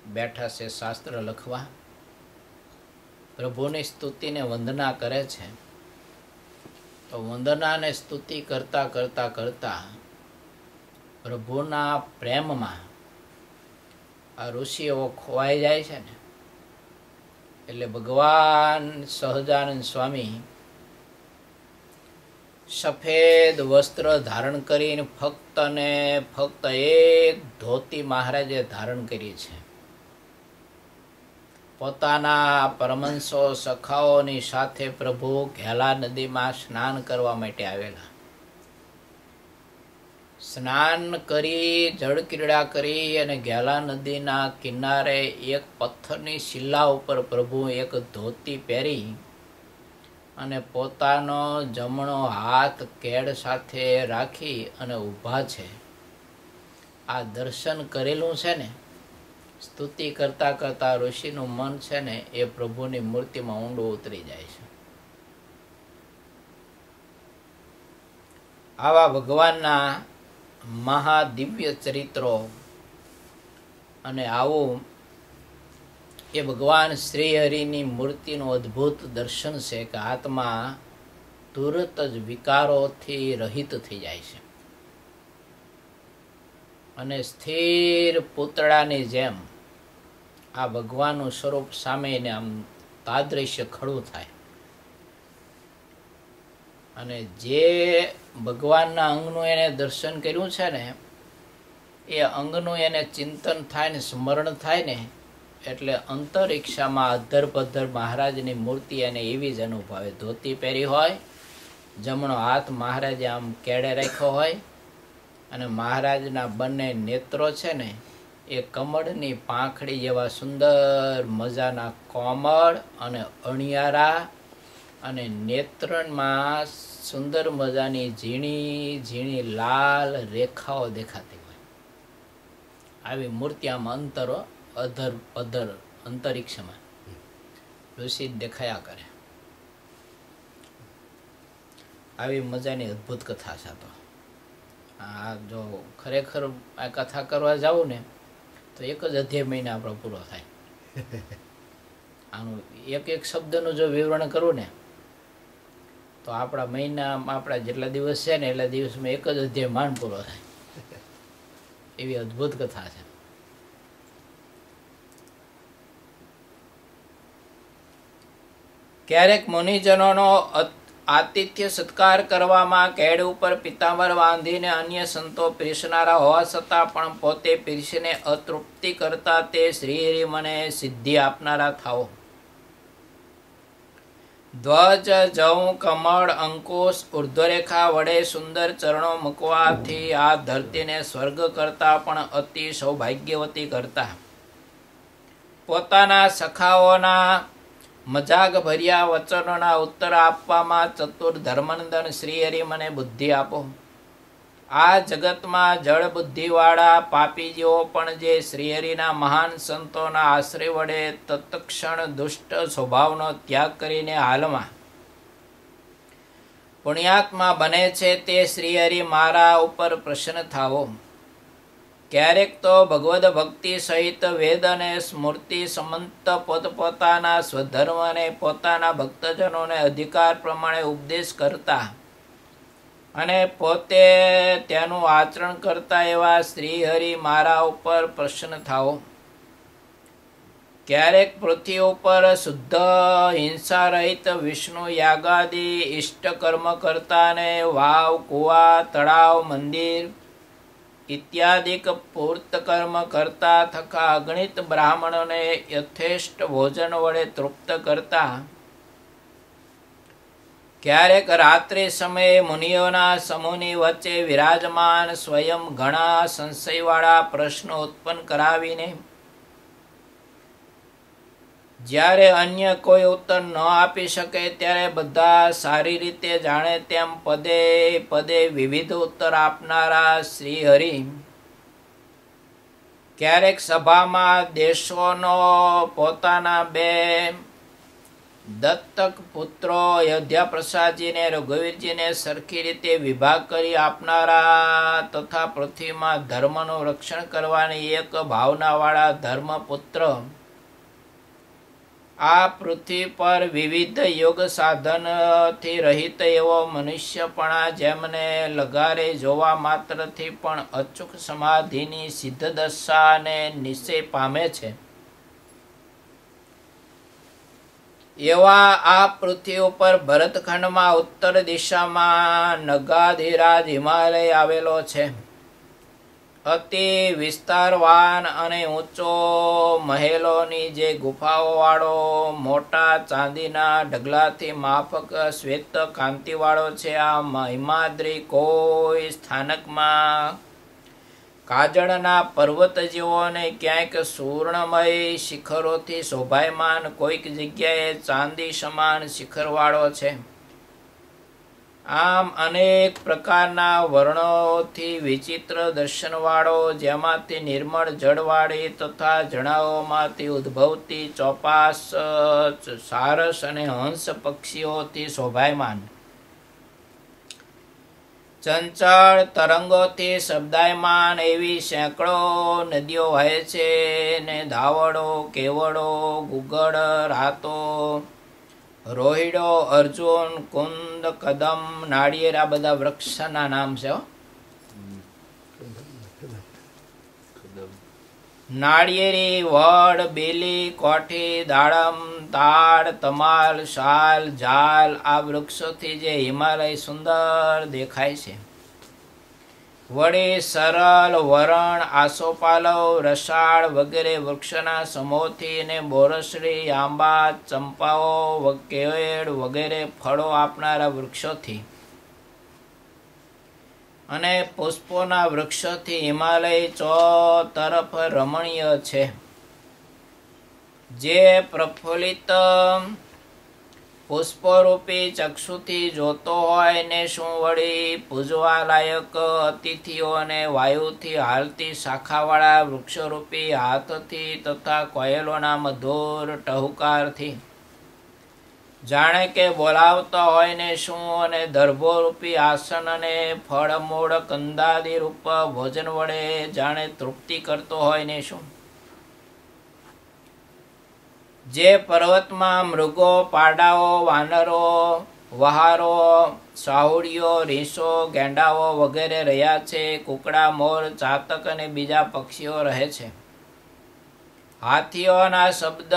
બેઠા છે શાસ્ત્ર લખવા, પ્રભુની સ્તુતિને વંદના કરે છે. તો વંદનાને સ્તુતિ કરતા કરતા કરતા પ્રભુના પ્રેમમાં આ ઋષિઓ ખોવાઈ જાય છે ને એટલે ભગવાન સહજાનંદ સ્વામી સફેદ વસ્ત્ર ધારણ કરીને ફક્ત ને ફક્ત એક ધોતી મહારાજે ધારણ કરી છે. પોતાના પરમહંસો સખાઓની સાથે પ્રભુ ઘેલા નદીમાં સ્નાન કરવા માટે આવેલા. સ્નાન કરી જળ ક્રીડા કરી અને ઘેલા નદીના કિનારે એક પથ્થરની શિલા ઉપર પ્રભુ એક ધોતી પહેરી અને પોતાનો જમણો હાથ કેડ સાથે રાખી અને ઊભા છે. આ દર્શન કરેલું છે ને સ્તુતિ કરતા કરતા ઋષિનું મન છે ને એ પ્રભુની મૂર્તિમાં ઊંડું ઉતરી જાય છે. આવા ભગવાનના મહાદિવ્ય ચરિત્રો અને આવું એ ભગવાન શ્રી હરિની મૂર્તિનું અદ્ભુત દર્શન છે કે આત્મા તુરત જ વિકારોથી રહિત થઈ જાય છે અને સ્થિર પૂતળાની જેમ આ ભગવાનનું સ્વરૂપ સામેને આમ તાદૃશ્ય ખડું થાય. અને જે ભગવાનના અંગનું એને દર્શન કર્યું છે ને એ અંગનું એને ચિંતન થાય ને સ્મરણ થાય ને એટલે અંતરિક્ષામાં અધર પધર મહારાજની મૂર્તિ એને એવી જ અનુભવે. ધોતી પહેરી હોય, જમણો હાથ મહારાજે આમ કેડે રાખ્યો હોય અને મહારાજના બંને નેત્રો છે ને એ કમળની પાંખડી જેવા સુંદર મજાના કોમળ અને અણિયારા અને નેત્રમાં સુંદર મજાની ઝીણી ઝીણી લાલ રેખાઓ દેખાતી હોય. આવી મૂર્તિ આમાં અંતરો અધર અધર અંતરિક્ષમાં ઋષિ દેખાયા કરે. આવી મજાની અદ્ભુત કથા છે. તો આ જો ખરેખર આ કથા કરવા જાવું ને તો એક જ અધ્યાય મહિના આપણો પૂરો થાય. આનું એક એક શબ્દનું જો વિવરણ કરવું ને તો આપણા મહિનામાં આપણા જેટલા દિવસ છે ને એટલા દિવસમાં એક જ અધ્યાય માંડ પૂરો થાય. એવી અદ્ભુત કથા છે. ક્યારેક મુનિજનોનો આતિથ્ય સત્કાર કરવામાં કેડ ઉપર પિતાંબર બાંધીને અન્ય સંતો પીરસનારા હોવા છતાં પણ પોતે પીરસીને અતૃપ્તિ કરતા તે શ્રીહરિ મને સિદ્ધિ આપનારા થાઓ. ધ્વજ, જવ, કમળ, અંકુશ, ઉર્ધ્વરેખા વડે સુંદર ચરણો મૂકવાથી આ ધરતીને સ્વર્ગ કરતા પણ અતિ સૌભાગ્યવતી કરતા. પોતાના સખાઓના મજાક ભર્યા વચનોના ઉત્તર આપવામાં ચતુર ધર્મનંદન શ્રીહરિ મને બુદ્ધિ આપો. આ જગતમાં જળ બુદ્ધિવાળા પાપીજીઓ પણ જે શ્રીહરિના મહાન સંતોના આશ્રય વડે તત્ક્ષણ દુષ્ટ સ્વભાવનો ત્યાગ કરીને હાલમાં પુણ્યાત્મા બને છે તે શ્રીહરિ મારા ઉપર પ્રસન્ન થાવો. ક્યારેક તો ભગવદ ભક્તિ સહિત વેદ અને સ્મૃતિ સમંત પોતપોતાના સ્વધર્મ અને પોતાના ભક્તજનોને અધિકાર પ્રમાણે ઉપદેશ કરતા અને પોતે તેનું આચરણ કરતા એવા શ્રીહરિ મારા ઉપર પ્રસન્ન થાઓ. ક્યારેક પૃથ્વી ઉપર શુદ્ધ હિંસા રહિત વિષ્ણુ યાગાદી ઇષ્ટ કર્મ કરતા અને વાવ, કુવા, તળાવ, મંદિર ઇત્યાદિક પૂર્ત કર્મ કરતા થકા અગણિત બ્રાહ્મણોને યથેષ્ટ ભોજન વડે તૃપ્ત કરતા. ક્યારેક રાત્રિ સમયે મુનિઓના સમૂહની વચ્ચે વિરાજમાન સ્વયં ઘણા સંશયવાળા પ્રશ્નો ઉત્પન્ન કરાવીને જ્યારે અન્ય કોઈ ઉત્તર ન આપી શકે ત્યારે બધા સારી રીતે જાણે તેમ પદે પદે વિવિધ ઉત્તર આપનારા શ્રીહરિ ક્યારેક સભામાં દેશોનો પોતાના 2 દત્તક પુત્રો અયોધ્યા પ્રસાદજીને રઘુવીરજીને સરખી રીતે વિભાગ કરી આપનારા તથા પૃથ્વીમાં ધર્મનું રક્ષણ કરવાની એક ભાવનાવાળા ધર્મપુત્ર આ પૃથ્વી પર વિવિધ યોગ સાધનથી રહિત એવો મનુષ્યપણા જેમને લગારે જોવા માત્રથી પણ અચૂક સમાધિની સિદ્ધ દશાને નિશ્ચય પામે છે એવા આ પૃથ્વી ઉપર ભરતખંડમાં ઉત્તર દિશામાં નગાધિરાજ હિમાલય આવેલો છે. અતિ વિસ્તારવાન અને ઊંચો મહેલોની જે ગુફાઓવાળો મોટા ચાંદીના ઢગલાથી માફક શ્વેત કાંતિવાળો છે. આ હિમાદ્રી કોઈ સ્થાનકમાં કાજળના પર્વત જેવો ને ક્યાંક સુવર્ણમય શિખરોથી શોભાયમાન, કોઈક જગ્યાએ ચાંદી સમાન શિખરવાળો છે. આમ અનેક પ્રકારના વર્ણોથી વિચિત્ર દર્શનવાળો, જેમાંથી નિર્મળ જળવાળી તથા જણાઓમાંથી ઉદ્ભવતી ચોપાસ, સારસ અને હંસ પક્ષીઓથી શોભાયમાન, ચંચળ તરંગોથી શબ્દાયમાન એવી સેંકડો નદીઓ વહે છે ને ધાવડો, કેવડો, ગુગળ, રાતો, રોહિડો, અર્જુન, કુંદ, કદમ, નાળિયેર આ બધા વૃક્ષના નામ છે. નાળિયેરી, વડ, બેલી, કોઠી, દાડમ, તાડ, તમાલ, શાલ, જાલ આ વૃક્ષોથી જે હિમાલય સુંદર દેખાય છે. વળી સરળ, વરણ, આસોપાલવ, રસાળ વગેરે વૃક્ષના સમૂહથી ને બોરસડી, આંબા, ચંપાઓ, કેળ વગેરે ફળો આપનારા વૃક્ષોથી અને પુષ્પોના વૃક્ષોથી હિમાલય ચોતરફ રમણીય છે. જે પ્રફુલ્લિત પુષ્પરૂપી ચક્ષુથી જોતો હોય ને શું વળી પૂજવા લાયક અતિથિઓને વાયુથી હાલતી શાખાવાળા વૃક્ષરૂપી હાથથી તથા કોયલોના મધુર ટહુકારથી જાણે કે બોલાવતો હોય ને શું, અને દર્ભોરૂપી આસન અને ફળમૂળ કંદાદી રૂપ ભોજન વડે જાણે તૃપ્તિ કરતો હોય ને શું. જે પર્વતમાં મૃગો, પાડાઓ, વાનરો, વહારો, સાહુડીઓ, રીંછો, ગેંડાઓ વગેરે રહ્યા છે, કુકડા, મોર, ચાતક અને બીજા પક્ષીઓ રહે છે. હાથીઓના શબ્દ,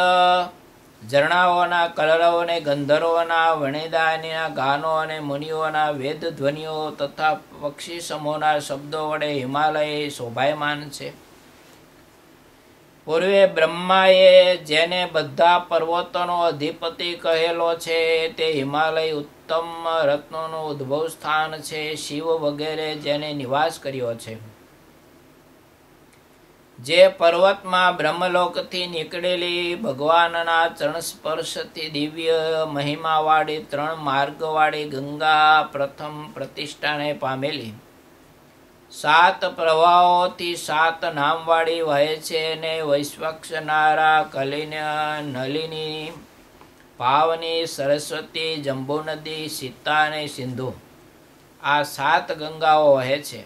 ઝરણાઓના કલરવ અને ગંધર્વોના વણિદાનીના ગાનો અને મુનિઓના વેદ ધ્વનિઓ તથા પક્ષી સમૂહના શબ્દો વડે હિમાલય શોભાયમાન છે. પૂર્વે બ્રહ્માએ જેને બધા પર્વતોનો અધિપતિ કહેલો છે તે હિમાલય ઉત્તમ રત્નોનું ઉદ્ભવ સ્થાન છે. શિવ વગેરે જેને નિવાસ કર્યો છે. જે પર્વતમાં બ્રહ્મલોકથી નીકળેલી ભગવાનના ચરણ સ્પર્શથી દિવ્ય મહિમાવાળી 3 માર્ગવાળી ગંગા પ્રથમ પ્રતિષ્ઠાને પામેલી 7 પ્રવાહોથી 7 નામવાળી વહે છે, ને વૈશ્વક્ષનારા, નલિની, પાવની, સરસ્વતી, જંબુ નદી, સીતા અને સિંધુ આ 7 ગંગાઓ વહે છે.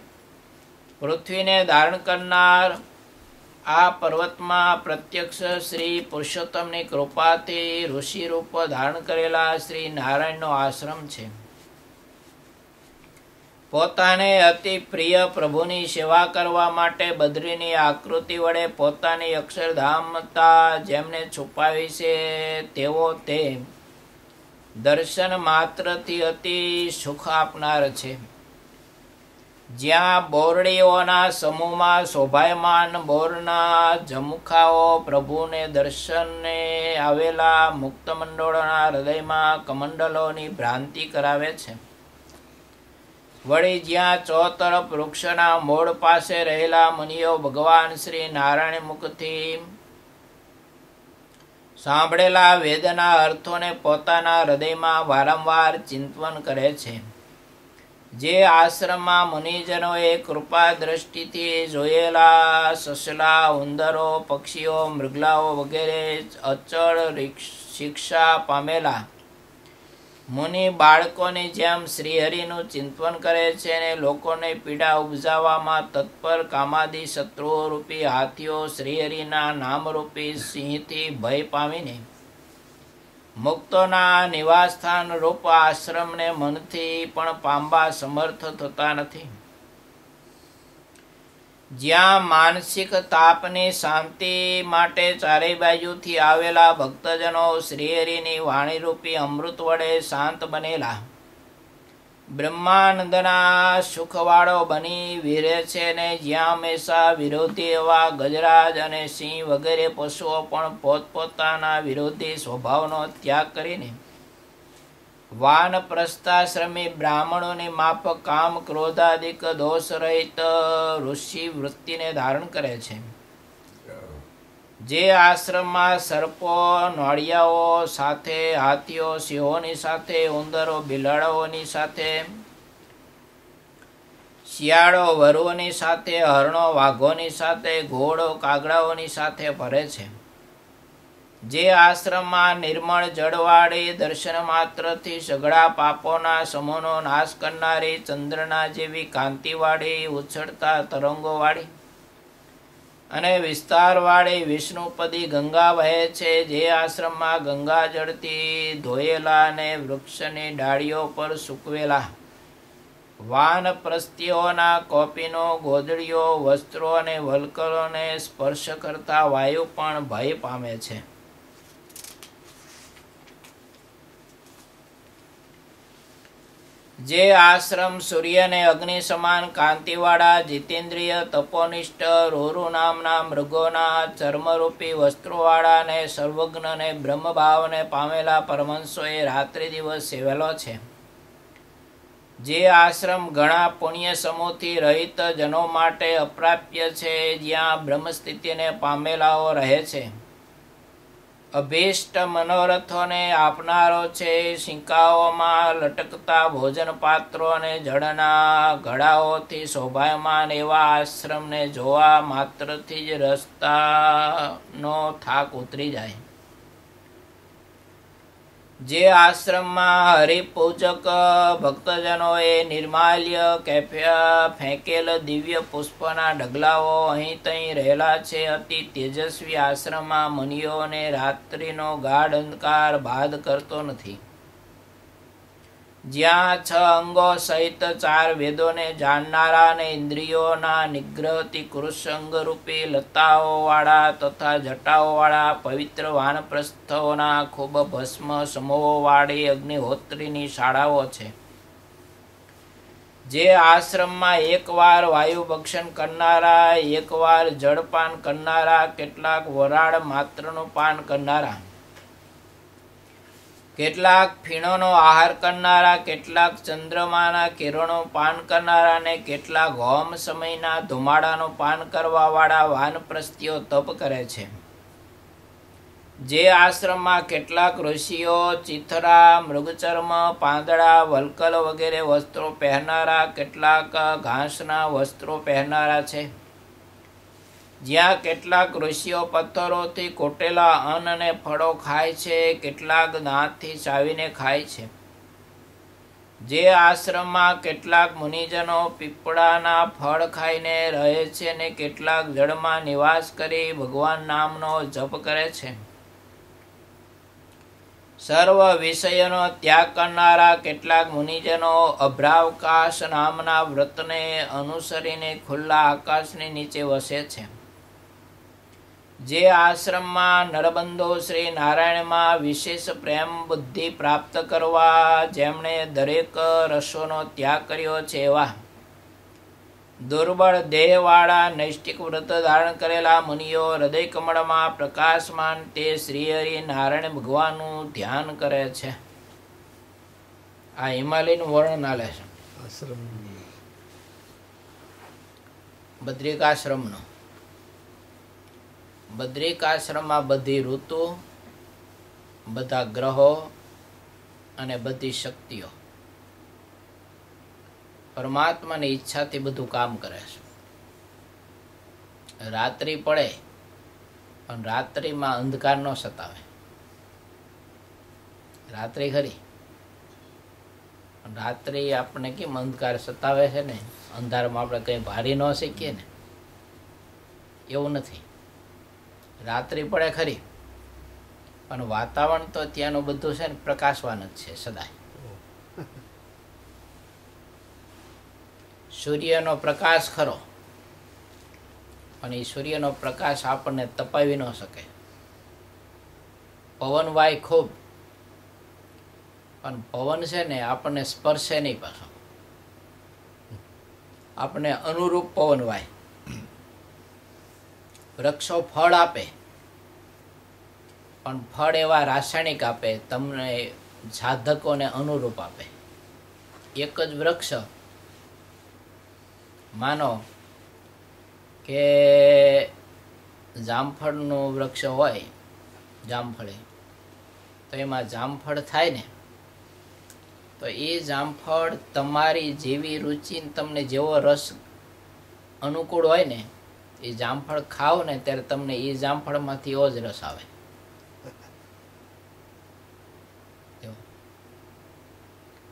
પૃથ્વીને ધારણ કરનાર આ પર્વતમાં પ્રત્યક્ષ શ્રી પુરુષોત્તમની કૃપાથી ઋષિરૂપ ધારણ કરેલા શ્રી નારાયણનો આશ્રમ છે. પોતાને અતિ પ્રિય પ્રભુની સેવા કરવા માટે બદ્રીની આકૃતિ વડે પોતાની અક્ષરધામતા જેમને છુપાવી છે તેઓ તે દર્શન માત્રથી અતિ સુખ આપનાર છે. જ્યાં બોરડીઓના સમૂહમાં શોભાયમાન બોરના ઝમુખાઓ પ્રભુને દર્શને આવેલા મુક્તમંડળોના હૃદયમાં કમંડલોની ભ્રાંતિ કરાવે છે. વળી જ્યાં ચોતરફ વૃક્ષના મૂળ પાસે રહેલા મુનિઓ ભગવાન શ્રી નારાયણ મુખથી સાંભળેલા વેદના અર્થોને પોતાના હૃદયમાં વારંવાર ચિંતન કરે છે. જે આશ્રમમાં મુનિજનોએ કૃપા દ્રષ્ટિથી જોયેલા સસલા, ઉંદરો, પક્ષીઓ, મૃગલાઓ વગેરે અચળ શિક્ષા પામેલા મુનિ બાળકોની જેમ શ્રીહરિનું ચિંતન કરે છે, અને લોકોને પીડા ઉપજાવવામાં તત્પર કામાદી શત્રુઓ રૂપી હાથીઓ શ્રીહરિના નામરૂપી સિંહથી ભય પામીને મુક્તોના નિવાસસ્થાન રૂપ આશ્રમને મનથી પણ પામવા સમર્થ થતા નથી. જ્યાં માનસિક તાપની શાંતિ માટે ચારે બાજુથી આવેલા ભક્તજનો શ્રીહરિની વાણીરૂપી અમૃત વડે શાંત બનેલા બ્રહ્માનંદના સુખવાળો બની વિરે છે, ને જ્યાં હંમેશા વિરોધી એવા ગજરાજ અને સિંહ વગેરે પશુઓ પણ પોતપોતાના વિરોધી સ્વભાવનો ત્યાગ કરીને વાનપ્રસ્થાશ્રમી બ્રાહ્મણોની માફક કામ ક્રોધાદિક દોષ રહિત ઋષિ વૃત્તિને ધારણ કરે છે. જે આશ્રમમાં સર્પો, નોળિયાઓ સાથે, હાથીઓ સિંહોની સાથે, ઉંદરો બિલાડાઓની સાથે, શિયાળો વરુઓની સાથે, હરણો વાઘોની સાથે, ઘોડો કાગડાઓની સાથે ફરે છે. જે આશ્રમમાં નિર્મળ જળવાળી દર્શન માત્રથી સઘળા પાપોના સમૂહનો નાશ કરનારી ચંદ્રના જેવી કાંતિવાળી ઉછળતા તરંગોવાળી અને વિસ્તારવાળી વિષ્ણુપદી ગંગા વહે છે. જે આશ્રમમાં ગંગાજળથી ધોયેલા અને વૃક્ષની ડાળીઓ પર સૂકવેલા વાનપ્રસ્થીઓના કોપીનો, ગોદડીઓ, વસ્ત્રો અને વલ્કલોને સ્પર્શ કરતા વાયુ પણ ભય પામે છે. જે આશ્રમ સૂર્યને અગ્નિ સમાન કાંતિવાળા જીતેન્દ્રિય તપોનિષ્ઠ રોરુ નામના મૃગોના ચર્મરૂપી વસ્ત્રોવાળા ને સર્વજ્ઞ ને બ્રહ્મભાવને પામેલા પરમહંસોએ રાત્રિ દિવસ સેવેલો છે. જે આશ્રમ ઘણા પુણ્ય સમૂહથી રહિત જનો માટે અપ્રાપ્ય છે, જ્યાં બ્રહ્મસ્થિતિને પામેલાઓ રહે છે. અભીષ્ટ મનોરથોને આપનારો છે. સિંકાઓમાં લટકતા ભોજન પાત્રો અને જળના ઘડાઓથી શોભાયમાન એવા આશ્રમને જોવા માત્રથી જ રસ્તાનો થાક ઉતરી જાય. જે આશ્રમમાં હરિપૂજક ભક્તજનોએ નિર્માલ્ય ફેંકેલ દિવ્ય પુષ્પના ઢગલાઓ અહીં તહીં રહેલા છે. અતિ તેજસ્વી આશ્રમમાં મનીયોને રાત્રિનો ગાઢ અંધકાર બાદ કરતો નથી. જ્યાં 6 અંગો સહિત 4 વેદોને જાણનારા અને ઇન્દ્રિયોના નિગ્રહથી કૃષ્ણ લતાઓવાળા તથા જટાઓવાળા પવિત્ર વાનપ્રસ્થોના ખૂબ ભસ્મ સમૂહોવાળી અગ્નિહોત્રીની શાળાઓ છે. જે આશ્રમમાં એકવાર વાયુભક્ષણ કરનારા, એકવાર જળપાન કરનારા, કેટલાક વરાળ માત્રનું પાન કરનારા, કેટલાક ફીણોનો આહાર કરનારા, કેટલાક ચંદ્રમાના કિરણો પાન કરનારા અને કેટલાક હોમ સમયના ધુમાડાનું પાન કરવાવાળા વાનપ્રસ્થીઓ તપ કરે છે. જે આશ્રમમાં કેટલાક ઋષિઓ ચિથરા, મૃગચર્મ, પાંદડા, વલ્કલ વગેરે વસ્ત્રો પહેરનારા, કેટલાક ઘાસના વસ્ત્રો પહેરનારા છે. જ્યાં કેટલાક ઋષિઓ પથ્થરોથી કોટેલા અન્ન અને ફળો ખાય છે, કેટલાક દાંતથી ચાવીને ખાય છે. જે આશ્રમમાં કેટલાક મુનિજનો પીપળાના ફળ ખાઈને રહે છે અને કેટલાક જળમાં નિવાસ કરી ભગવાન નામનો જપ કરે છે. સર્વ વિષયોનો ત્યાગ કરનારા કેટલાક મુનિજનો અભ્રાવકાશ નામના વ્રતને અનુસરીને ખુલ્લા આકાશની નીચે વસે છે. જે આશ્રમમાં નરબંધો શ્રી નારાયણમાં વિશેષ પ્રેમ બુદ્ધિ પ્રાપ્ત કરવા જેમણે દરેક રસોનો ત્યાગ કર્યો છે એવા દુર્બળ દેહવાળા નૈષ્ટિક વ્રત ધારણ કરેલા મુનિઓ હૃદય કમળમાં પ્રકાશમાન તે શ્રીહરિ નારાયણ ભગવાનનું ધ્યાન કરે છે. આ હિમાલયનું વર્ણન આલે છે બદ્રિકાશ્રમનું. બદ્રિકાશ્રમમાં બધી ઋતુ, બધા ગ્રહો અને બધી શક્તિઓ પરમાત્માની ઈચ્છાથી બધું કામ કરે છે. રાત્રિ પડે પણ રાત્રિમાં અંધકાર ન સતાવે. રાત્રિ ખરી પણ રાત્રિ આપણે કેમ અંધકાર સતાવે છે ને, અંધારમાં આપણે કંઈ ભારી ન શીખીએ ને, એવું નથી. રાત્રિ પડે ખરી પણ વાતાવરણ તો ત્યાંનું બધું છે ને પ્રકાશવાન જ છે સદાય. સૂર્યનો પ્રકાશ ખરો પણ એ સૂર્યનો પ્રકાશ આપણને તપાવી ન શકે. પવન વાય ખૂબ પણ પવન છે ને આપણને સ્પર્શે નહીં. પાછો આપણને અનુરૂપ પવન વાય. વૃક્ષો ફળ આપે પણ ફળ એવા રાસાયણિક આપે, તમને સાધકોને અનુરૂપ આપે. એક જ વૃક્ષ માનો કે જામફળનું વૃક્ષ હોય, જામફળી, તો એમાં જામફળ થાય ને તો એ જામફળ તમારી જેવી રુચિ, તમને જેવો રસ અનુકૂળ હોય ને એ જામફળ ખાઓ ને ત્યારે તમને એ જામફળમાંથી એવો જ રસ આવે.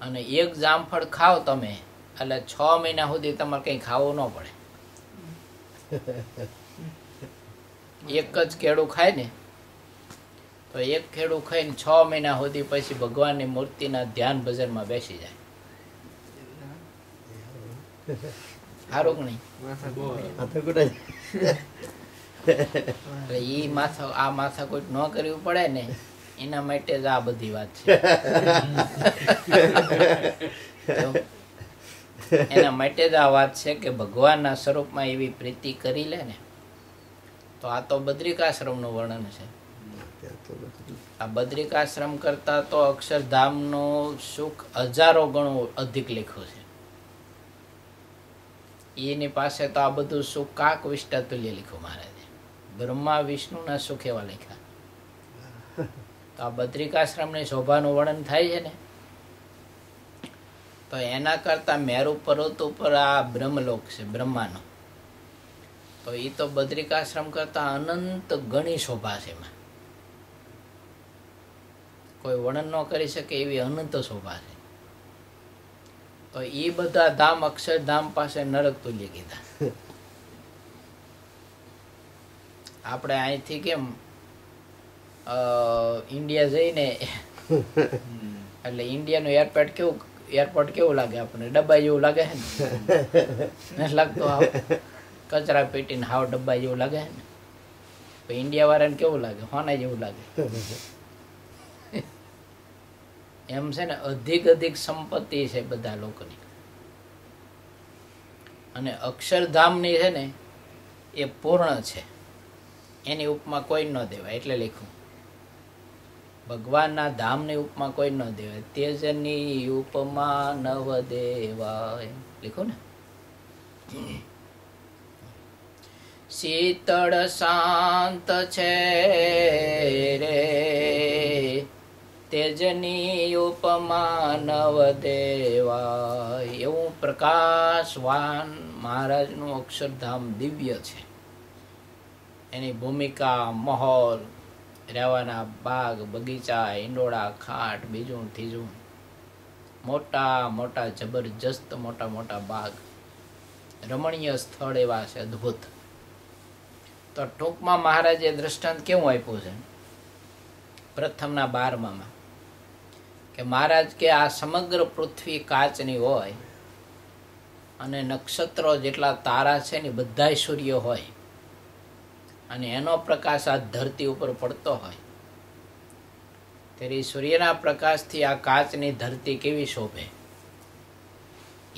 અને એક જામફળ ખાઓ તમે એટલે 6 મહિના સુધી તમારે કંઈ ખાવું ન પડે. એક જ કેળું ખાય ને તો એક ખેડૂ ખાઈને 6 મહિના સુધી પછી ભગવાનની મૂર્તિના ધ્યાન ભજનમાં બેસી જાય. સારું કે નહીં? એ માથાકૂટ ન કરવી પડે ને એના માટે જ આ બધી વાત છે. એના માટે જ આ વાત છે કે ભગવાનના સ્વરૂપમાં એવી પ્રીતિ કરી લે ને તો આ તો બદ્રિકાશ્રમનું વર્ણન છે. આ બદ્રિકાશ્રમ કરતા તો અક્ષરધામનું સુખ 1000 ગણું અધિક લખ્યું છે. એની પાસે તો આ બધું સુખ કાક વિષ્ટા તુલ્ય લખ્યું મહારાજે. બ્રહ્મા વિષ્ણુના સુખ એવા લખ્યા. તો આ બદ્રિકાશ્રમની શોભાનું વર્ણન થાય છે ને, તો એના કરતા મેરુ પર્વત ઉપર આ બ્રહ્મલોક છે બ્રહ્માનો, તો એ તો બદ્રિકાશ્રમ કરતા અનંત ગણી શોભા છે. એમાં કોઈ વર્ણન ન કરી શકે એવી અનંત શોભા છે. તો એ બધા ધામ અક્ષરધામ પાસે નરક તુલ્ય કીધા. આપણે અહીંથી કેમ ઇન્ડિયા જઈને એટલે ઇન્ડિયાનું એરપોર્ટ કેવું લાગે આપણને? ડબ્બા જેવું લાગે છે ને, લાગતો હાવ કચરા પેટીને હાવ ડબ્બા જેવું લાગે છે ને. ઇન્ડિયા વાળાને કેવું લાગે? હોના જેવું લાગે. એમ છે ને, અધિક સંપત્તિ છે બધા લોકોની. અને અક્ષરધામની છે ને એ પૂર્ણ છે, એની ઉપમા કોઈ ન દેવાય. એટલે લખ્યું ભગવાનના ધામની ઉપમા કોઈ ન દેવાય, તેજની ઉપમા નવ દેવાય. લખ્યું ને, શીતળ શાંત છે રે તેજની ઉપમા નવ દેવાય. એવું પ્રકાશવાન મહારાજનું અક્ષરધામ દિવ્ય છે. એની ભૂમિકા, મહોલ, રહેવાના બાગ, બગીચા, ઈંડોળા, ખાટ, બીજું ત્રીજું, મોટા જબરજસ્ત મોટા બાગ, રમણીય સ્થળ એવા છે, અદ્ભુત. તો ટૂંકમાં મહારાજે દ્રષ્ટાંત કેવું આપ્યું છે પ્રથમના 12માં કે મહારાજ કે આ સમગ્ર પૃથ્વી કાચની હોય અને નક્ષત્રો જેટલા તારા છે ને બધાય સૂર્ય હોય અને એનો પ્રકાશ આ ધરતી ઉપર પડતો હોય, ત્યારે સૂર્યના પ્રકાશથી આ કાચની ધરતી કેવી શોભે,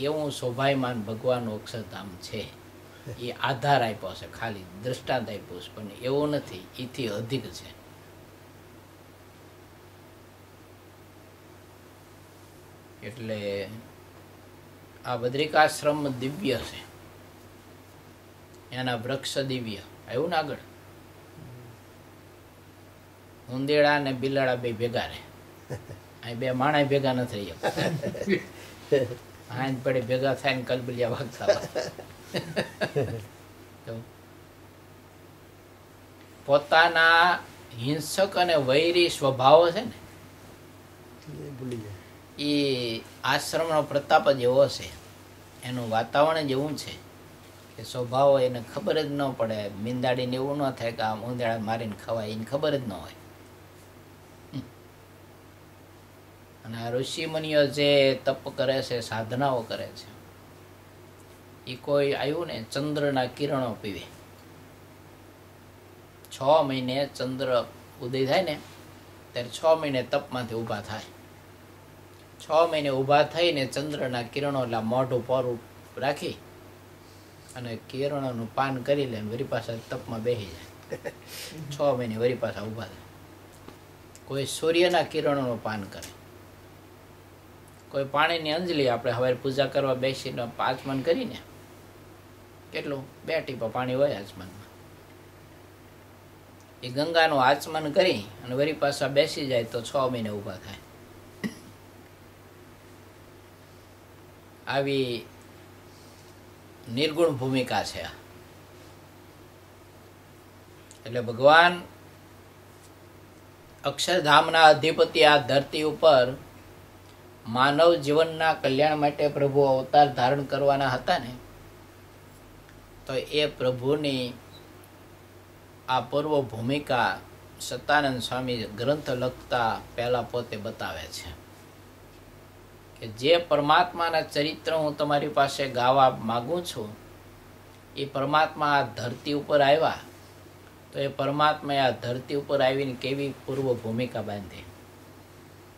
એવું શોભાયમાન ભગવાનનું અક્ષરધામ છે. એ આધાર આપ્યો છે, ખાલી દ્રષ્ટાંત આપ્યું છે, પણ એવું નથી, એથી અધિક છે. એટલે આ બદ્રિકાશ્રમ દિવ્ય છે, એના વૃક્ષ દિવ્ય. આવ્યું ને આગળ, ઉંદેડા ને બિલાડા બે ભેગા રહે, અહીં બે માણસ ભેગા ન થઈ જાય, પડે ભેગા થાય ને કલબલિયા વાગતા. પોતાના હિંસક અને વૈરી સ્વભાવો છે ને એ આશ્રમનો પ્રતાપ જ એવો છે, એનું વાતાવરણ જ એવું છે કે સ્વભાવ એને ખબર જ ન પડે. મીંદાડીને એવું ન થાય કે આમ ઉંદેડા મારીને ખવાય, એને ખબર જ ન હોય. અને આ ઋષિમુનિઓ જે તપ કરે છે, સાધનાઓ કરે છે, એ કોઈ આવ્યું ને ચંદ્રના કિરણો પીવે. 6 મહિને ચંદ્ર ઉદય થાય ને ત્યારે 6 મહિને તપમાંથી ઊભા થાય. 6 મહિને ઊભા થઈને ચંદ્રના કિરણો એટલે મોઢું પોરું રાખી અને કિરણોનું પાન કરી લે, વરી પાછા તપમાં બેસી જાય. 6 મહિને વરી પાછા ઊભા થાય. કોઈ સૂર્યના કિરણોનું પાન કરે, કોઈ પાણીની અંજલી, આપણે હવે પૂજા કરવા બેસીને આચમન કરીને કેટલું 2 ટીપા પાણી હોય આચમનમાં, એ ગંગાનું આચમન કરી અને વરી પાછા બેસી જાય તો 6 મહિને ઊભા થાય. આવી નિર્ગુણ ભૂમિકા છે. એટલે ભગવાન અક્ષરધામના અધિપતિ આ ધરતી ઉપર માનવ જીવનના કલ્યાણ માટે પ્રભુ અવતાર ધારણ કરવાના હતા ને, તો એ પ્રભુની આ પૂર્વ ભૂમિકા સતાનંદ સ્વામી ગ્રંથ લખતા પહેલા પોતે બતાવે છે કે જે પરમાત્માના ચરિત્ર હું તમારી પાસે ગાવા માગું છું, એ પરમાત્મા આ ધરતી ઉપર આવ્યા, તો એ પરમાત્માએ આ ધરતી ઉપર આવીને કેવી પૂર્વ ભૂમિકા બાંધી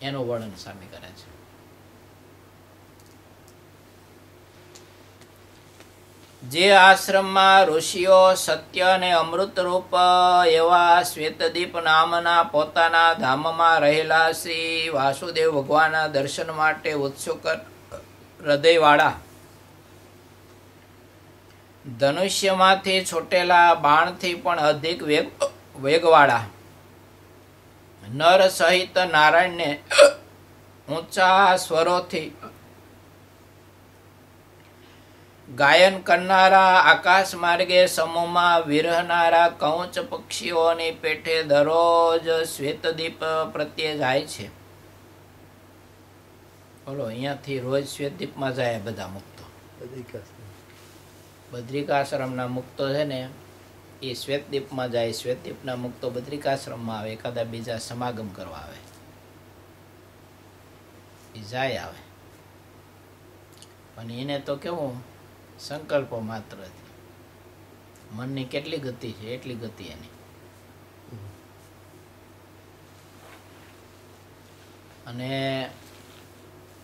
એનું વર્ણન સ્વામી કરે છે. જે આશ્રમમાં ઋષિઓ સત્ય અને અમૃત રૂપ એવા શ્વેતદીપ નામના પોતાના ધામમાં રહેલા શ્રી વાસુદેવ ભગવાનના દર્શન માટે ઉત્સુક હૃદયવાળા, ધનુષ્યમાંથી છૂટેલા બાણથી પણ અધિક વેગવાળા, નર સહિત નારાયણને ઊંચા સ્વરોથી ગાયન કરનારા, આકાશ માર્ગે સમૂહમાં વિરહનારા કૌંચ પક્ષીઓની પેઠે દરરોજ શ્વેતદીપ પ્રત્યે જાય છે. બોલો, અહીંયાથી રોજ શ્વેતદીપમાં જાય બધા મુક્તો. બદ્રિકાશ્રમના મુક્તો છે ને એ શ્વેતદીપમાં જાય. શ્વેતદીપના મુક્તો બદ્રિકાશ્રમમાં આવે, એકાદા બીજા સમાગમ કરવા આવે, એ જાય આવે. પણ એને તો કેવું સંકલ્પો માત્ર મનની કેટલી ગતિ છે એટલી ગતિ એની. અને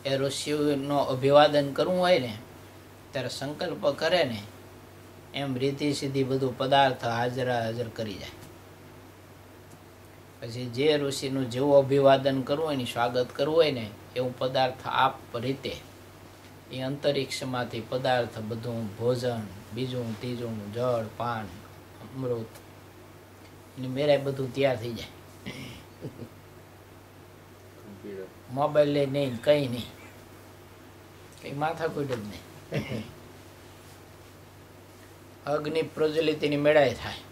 એ ઋષિનો અભિવાદન કરવું હોય ને ત્યારે સંકલ્પ કરે ને એમ રીતિ સીધી બધું પદાર્થ હાજર કરી જાય. પછી જે ઋષિનું જેવું અભિવાદન કરવું હોય ને, સ્વાગત કરવું હોય ને, એવું પદાર્થ આપ રીતે એ અંતરિક્ષમાંથી પદાર્થ બધું, ભોજન, બીજું ત્રીજું, જળ, પાન, અમૃત, એની મેરાય બધું તૈયાર થઈ જાય. મોબાઈલ લઈ નહીં, કઈ નહીં, કઈ માથાકૂટ જ નહીં. અગ્નિ પ્રજ્વલિતની મેળાય થાય.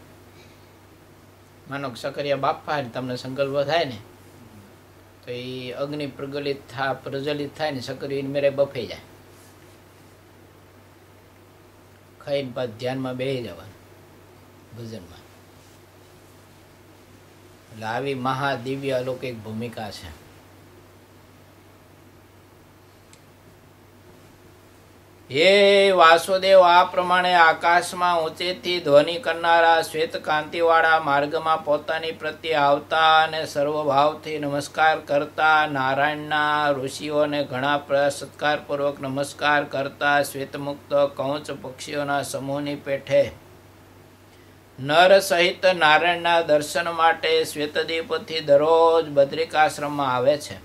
માનો સકરિયા બાફા તમને સંકલ્પ થાય ને તો એ અગ્નિ પ્રજ્વલિત થાય ને સકરિયાની મેળાય બફાઈ જાય. ખાઈને પાછ ધ્યાનમાં બેસી જવાનું ભજનમાં. એટલે આવી મહાદિવ્ય અલૌકિક ભૂમિકા છે. હે વાસુદેવ, આ પ્રમાણે આકાશમાં ઊંચેથી ધ્વનિ કરનારા શ્વેત કાંતિવાળા માર્ગમાં પોતાની પ્રત્યે આવતા અને સર્વભાવથી નમસ્કાર કરતા નારાયણના ઋષિઓને ઘણા સત્કારપૂર્વક નમસ્કાર કરતા શ્વેતમુક્ત કૌંચ પક્ષીઓના સમૂહની પેઠે નર સહિત નારાયણના દર્શન માટે શ્વેતદીપથી દરરોજ બદ્રિકાશ્રમમાં આવે છે.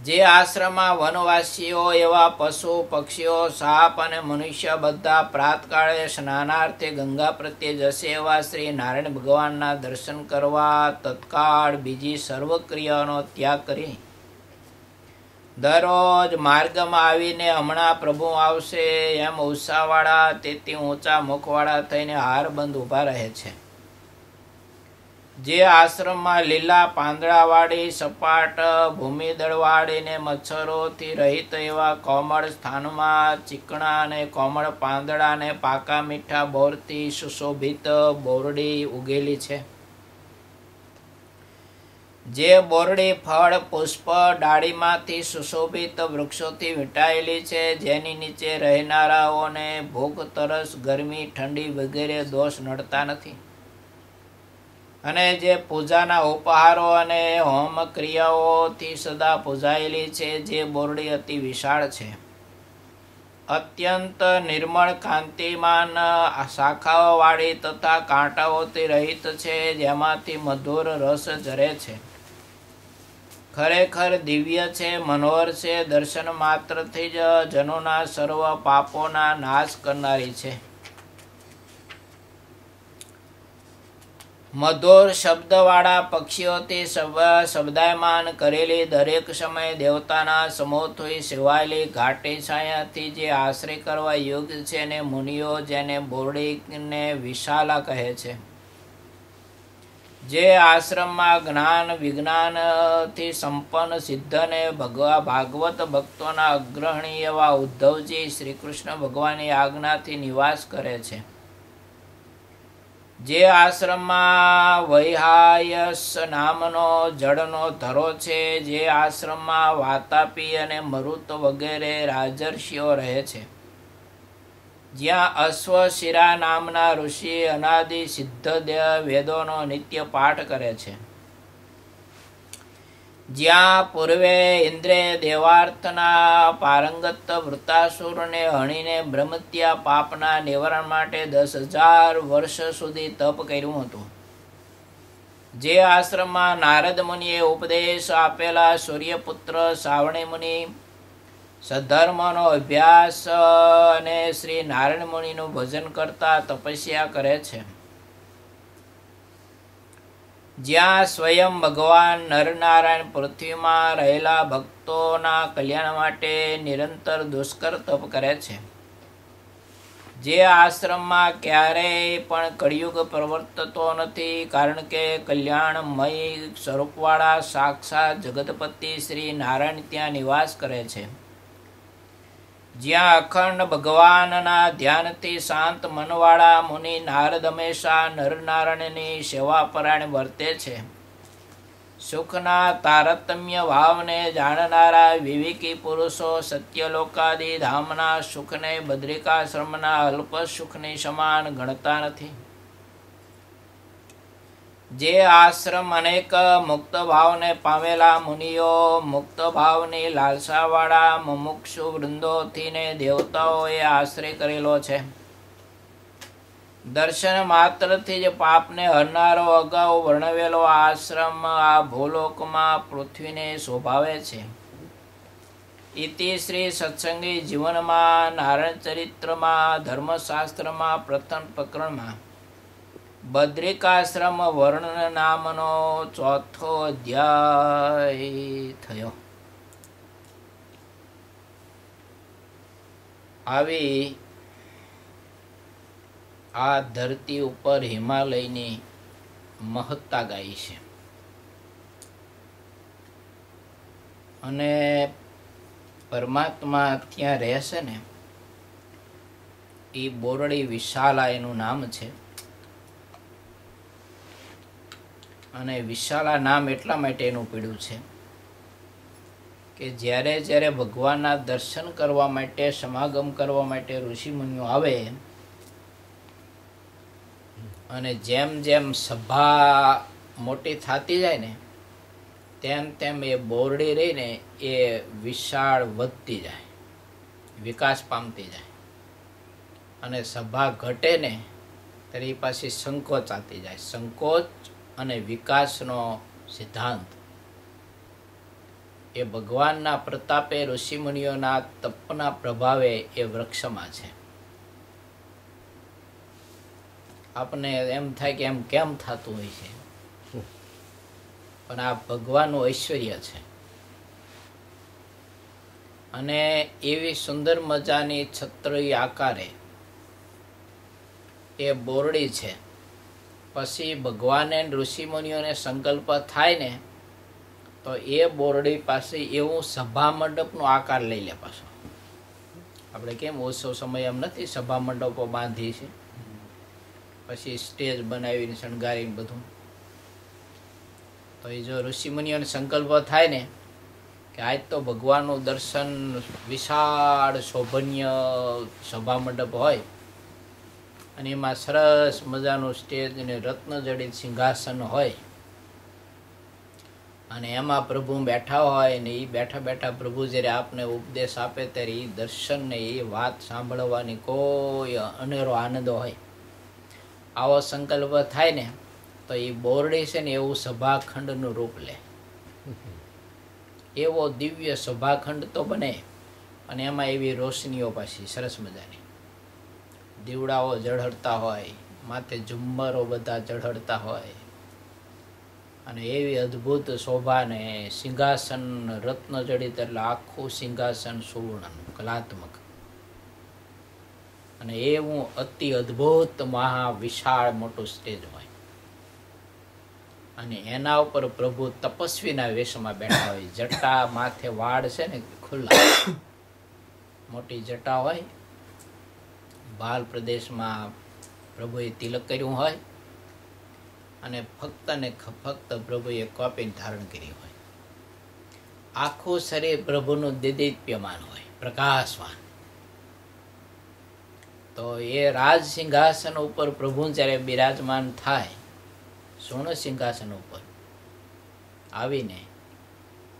જે આશ્રમમાં વનવાસીઓ એવા પશુ પક્ષીઓ સાપ અને મનુષ્ય બધા પ્રાતકાળે સ્નાનાર્થે ગંગા પ્રત્યે જશે એવા શ્રી નારાયણ ભગવાનના દર્શન કરવા તત્કાળ બીજી સર્વ ક્રિયાઓનો ત્યાગ કરી દરરોજ માર્ગમાં આવીને હમણાં પ્રભુ આવશે એમ ઉત્સાહવાળા તેથી ઊંચા મુખવાળા થઈને હારબંધ ઊભા રહે છે. જે આશ્રમમાં લીલા પાંદડાવાળી સપાટ ભૂમિદળવાળી ને મચ્છરોથી રહિત એવા કોમળ સ્થાનમાં ચીકણા અને કોમળ પાંદડા ને પાકા મીઠા બોરથી સુશોભિત બોરડી ઉગેલી છે. જે બોરડી ફળ પુષ્પ ડાળીમાંથી સુશોભિત વૃક્ષોથી વીંટાયેલી છે, જેની નીચે રહેનારાઓને ભૂખ, તરસ, ગરમી, ઠંડી વગેરે દોષ નડતા નથી. અને જે પૂજાના ઉપહારો અને હોમ ક્રિયાઓથી સદા પૂજાયેલી છે. જે બોરડી અતિ વિશાળ છે, અત્યંત નિર્મળ કાંતિમાન શાખાઓવાળી તથા કાંટાઓથી રહિત છે, જેમાંથી મધુર રસ ઝરે છે. ખરેખર દિવ્ય છે, મનોહર છે, દર્શન માત્રથી જ જનોના સર્વ પાપોના નાશ કરનારી છે. મધુર શબ્દવાળા પક્ષીઓથી શબ્દાયમાન કરેલી દરેક સમયે દેવતાના સમૂહથી સેવાયેલી ઘાટી છાયાથી જે આશ્રય કરવા યોગ્ય છે ને મુનિઓ જેને બોરડીને વિશાલા કહે છે. જે આશ્રમમાં જ્ઞાન વિજ્ઞાનથી સંપન્ન સિદ્ધ ને ભાગવત ભક્તોના અગ્રણી એવા ઉદ્ધવજી શ્રી કૃષ્ણ ભગવાનની આજ્ઞાથી નિવાસ કરે છે. જે આશ્રમમાં વૈહાયસ નામનો જળનો ધરો છે, જે આશ્રમમાં વાતાપી અને મરુત વગેરે રાજર્ષિઓ રહે છે, જ્યાં અશ્વશિરા નામના ઋષિ અનાદિ સિદ્ધ વેદોનો નિત્ય પાઠ કરે છે, જ્યાં પૂર્વે ઇન્દ્રે દેવાર્થના પારંગત વૃતાસુરને હણીને બ્રહ્મત્યા પાપના નિવારણ માટે 10,000 વર્ષ સુધી તપ કર્યું હતું. જે આશ્રમમાં નારદ મુનિએ ઉપદેશ આપેલા સૂર્યપુત્ર સાવણી મુનિ સદ્ધર્મનો અભ્યાસ અને શ્રી નારાયણ મુનિનું ભજન કરતા તપસ્યા કરે છે. જ્યાં સ્વયં ભગવાન નરનારાયણ પૃથ્વીમાં રહેલા ભક્તોના કલ્યાણ માટે નિરંતર દુષ્કર તપ કરે છે, જે આશ્રમમાં ક્યારેય પણ કળિયુગ પ્રવર્તતો નથી, કારણ કે કલ્યાણમય સ્વરૂપવાળા સાક્ષાત જગતપતિ શ્રી નારાયણ ત્યાં નિવાસ કરે છે. જ્યાં અખંડ ભગવાનના ધ્યાનથી શાંત મનવાળા મુનિ નારદ હંમેશા નરનારાયણની સેવા પરાયણ વર્તે છે. સુખના તારતમ્ય ભાવને જાણનારા વિવેકી પુરુષો સત્યલોકાદી ધામના સુખને બદ્રિકાશ્રમના અલ્પ સુખની સમાન ગણતા નથી. જે આશ્રમ અનેક મુક્ત ભાવને પામેલા મુનિઓ, મુક્ત ભાવની લાલસાવાળા મુમુક્ષુ વૃંદોથી ને દેવતાઓએ આશ્રય કરેલો છે. દર્શન માત્રથી જ પાપને હરનારો અગાઉ વર્ણવેલો આશ્રમ આ ભૂલોકમાં પૃથ્વીને શોભાવે છે. ઇતિ શ્રી સત્સંગી જીવનમાં નારાયણ ચરિત્રમાં ધર્મશાસ્ત્રમાં પ્રથમ પ્રકરણમાં બદ્રિકાશ્રમ વર્ણન નામનો 4થો અધ્યાય થયો. આવી આ ધરતી ઉપર હિમાલયની મહત્તા ગાઈ છે. અને પરમાત્મા ત્યાં રહેશે ને, એ બોરડી વિશાલા એનું નામ છે. અને વિશાલા નામ એટલા માટે એનું પડ્યું છે કે જ્યારે જ્યારે ભગવાનના દર્શન કરવા માટે, સમાગમ કરવા માટે ઋષિમુનિઓ આવે, અને જેમ જેમ સભા મોટી થતી જાય ને, તેમ તેમ એ બોરડી રહીને એ વિશાળ વધતી જાય, વિકાસ પામતી જાય. અને સભા ઘટે ને ત્યારે એ પાછી સંકોચાતી જાય. સંકોચ અને વિકાસનો સિદ્ધાંત એ ભગવાનના પ્રતાપે, ઋષિમુનિઓના તપના પ્રભાવે એ વૃક્ષમાં છે. આપણને એમ થાય કે એમ કેમ થતું હોય છે, પણ આ ભગવાનનું ઐશ્વર્ય છે. અને એવી સુંદર મજાની છત્રી આકારે એ બોરડી છે. પછી ભગવાને ઋષિમુનિઓને સંકલ્પ થાય ને, તો એ બોરડી પાસે એવું સભા મંડપનો આકાર લઈ લે. પાછો આપણે કેમ ઉત્સવ સમય એમ નથી સભા મંડપો બાંધી છે, પછી સ્ટેજ બનાવીને શણગારીને બધું. તો એ જો ઋષિમુનિઓને સંકલ્પ થાય ને કે આજ તો ભગવાનનું દર્શન, વિશાળ શોભનીય સભા મંડપ હોય, અને એમાં સરસ મજાનું સ્ટેજ અને રત્નજડિત સિંહાસન હોય, અને એમાં પ્રભુ બેઠા હોય, ને એ બેઠા બેઠા પ્રભુ જ્યારે આપને ઉપદેશ આપે ત્યારે એ દર્શન ને એ વાત સાંભળવાની કોઈ અનેરો આનંદ હોય. આવો સંકલ્પ થાય ને તો એ બોરડી છે ને એવું સભાખંડનું રૂપ લે. એવો દિવ્ય સભાખંડ તો બને. અને એમાં એવી રોશનીઓ પાછી સરસ મજાની, દીવડાઓ ઝળહળતા હોય, માથે ઝુમ્મરો બધા ઝળહળતા હોય, અને એવી અદ્ભુત શોભા ને સિંહાસન રત્નજડિત, એટલે આખું સિંહાસન સુવર્ણનું કલાત્મક. અને એવું અતિ અદ્ભુત મહા વિશાળ મોટું સ્ટેજ હોય, અને એના ઉપર પ્રભુ તપસ્વીના વેશમાં બેઠા હોય. જટા માથે વાળ છે ને ખુલ્લા, મોટી જટા હોય. બાલ પ્રદેશમાં પ્રભુએ તિલક કર્યું હોય, અને ફક્ત ને ફક્ત પ્રભુએ કોપીને ધારણ કરી હોય. આખું શરીર પ્રભુનું દિદીપ્યમાન હોય, પ્રકાશવાન. તો એ રાજ સિંહાસન ઉપર પ્રભુ જ્યારે બિરાજમાન થાય, સોનું સિંહાસન ઉપર આવીને,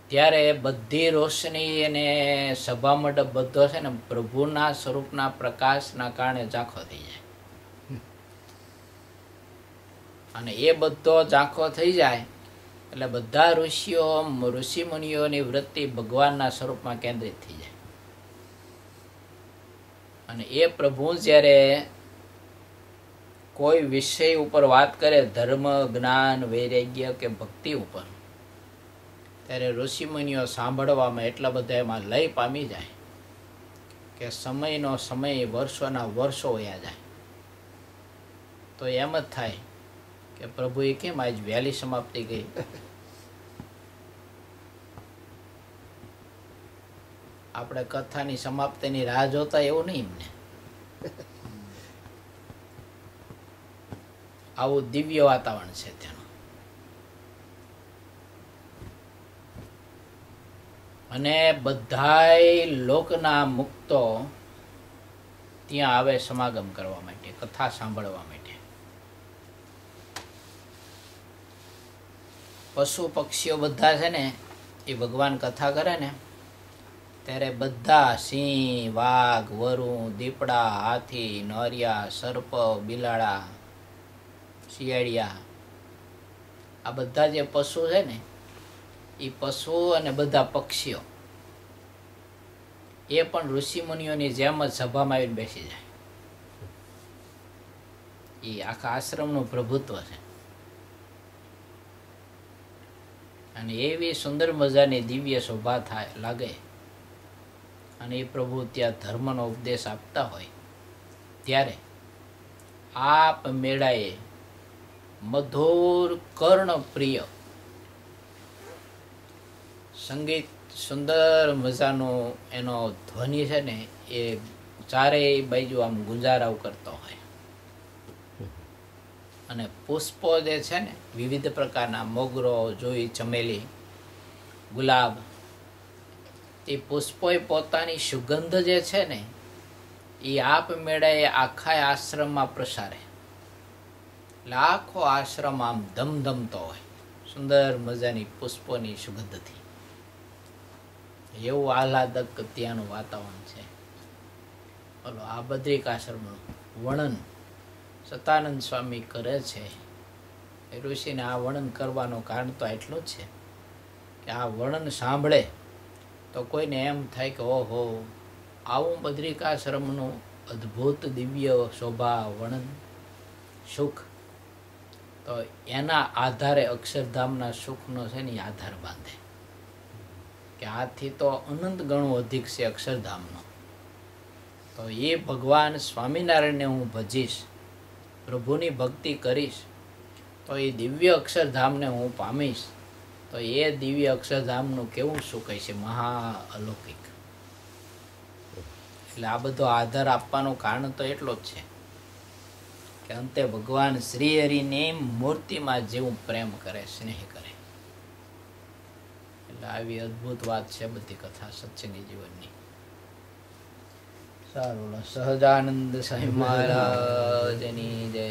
ત્યારે બધી રોશની અને સભા મંડપ બધો છે ને પ્રભુના સ્વરૂપના પ્રકાશના કારણે ઝાંખો થઈ જાય. અને એ બધો ઝાંખો થઈ જાય એટલે બધા ઋષિમુનિઓની વૃત્તિ ભગવાનના સ્વરૂપમાં કેન્દ્રિત થઈ જાય. અને એ પ્રભુ જ્યારે કોઈ વિષય ઉપર વાત કરે, ધર્મ, જ્ઞાન, વૈરાગ્ય કે ભક્તિ ઉપર, ત્યારે ઋષિમુનિઓ સાંભળવામાં એટલા બધા એમાં લય પામી જાય કે સમયનો સમય, વર્ષોના વર્ષો વયા જાય. તો એમ જ થાય કે પ્રભુએ કેમ આજ વહેલી સમાપ્તિ ગઈ. આપણે કથાની સમાપ્તિની રાહ જોતા એવું નહીં એમને. આવું દિવ્ય વાતાવરણ છે તેનું. અને બધાય લોકના મુક્તો ત્યાં આવે સમાગમ કરવા માટે, કથા સાંભળવા માટે. પશુ પક્ષીઓ બધા છે ને એ ભગવાન કથા કરે ને ત્યારે બધા સિંહ, વાઘ, વરુ, દીપડા, હાથી, નરિયા, સર્પ, બિલાડા, શિયાળિયા, આ બધા જે પશુ છે ને એ પશુ અને બધા પક્ષીઓ એ પણ ઋષિમુનિઓની જેમ જ સભામાં આવીને બેસી જાય. એ આખા આશ્રમનું પ્રભુત્વ છે. અને એવી સુંદર મજાની દિવ્ય શોભા થાય લાગે. અને એ પ્રભુ ત્યાં ધર્મનો ઉપદેશ આપતા હોય ત્યારે આપ મેળાએ મધુર કર્ણ પ્રિય સંગીત, સુંદર મજાનો એનો ધ્વનિ છે ને એ ચારેય બાજુ આમ ગુંજારાવ કરતો હોય. અને પુષ્પો જે છે ને વિવિધ પ્રકારના, મોગરો, જુઈ, ચમેલી, ગુલાબ, એ પુષ્પોએ પોતાની સુગંધ જે છે ને એ આપ મેળાએ આખા આશ્રમમાં પ્રસારે. એટલે આખો આશ્રમ આમ ધમધમતો હોય સુંદર મજાની પુષ્પોની સુગંધથી. એવું આહલાદક ત્યાંનું વાતાવરણ છે. બોલો, આ બદ્રિક આશ્રમનું વર્ણન સતાનંદ સ્વામી કરે છે. એ ઋષિને આ વર્ણન કરવાનું કારણ તો એટલું જ છે કે આ વર્ણન સાંભળે તો કોઈને એમ થાય કે ઓહો, આવું બદ્રિકાશ્રમનું અદ્ભુત દિવ્ય શોભા, વર્ણન, સુખ. તો એના આધારે અક્ષરધામના સુખનો છે ને આધાર બાંધે કે આથી તો અનંત ગણું અધિક છે અક્ષરધામનો. તો એ ભગવાન સ્વામિનારાયણને હું ભજીશ, પ્રભુની ભક્તિ કરીશ, તો એ દિવ્ય અક્ષરધામને હું પામીશ. તો એ દિવ્ય અક્ષરધામનું કેવું સુખ છે, મહા અલૌકિક. એટલે આ બધો આધાર આપવાનું કારણ તો એટલો જ છે કે અંતે ભગવાન શ્રી હરિની મૂર્તિમાં જેવું પ્રેમ કરે, સ્નેહ કરે. એટલે આવી અદ્ભુત વાત છે બધી કથા સત્સંગી જીવનની. સારું, સહજાનંદ સ્વામી મહારાજની જય.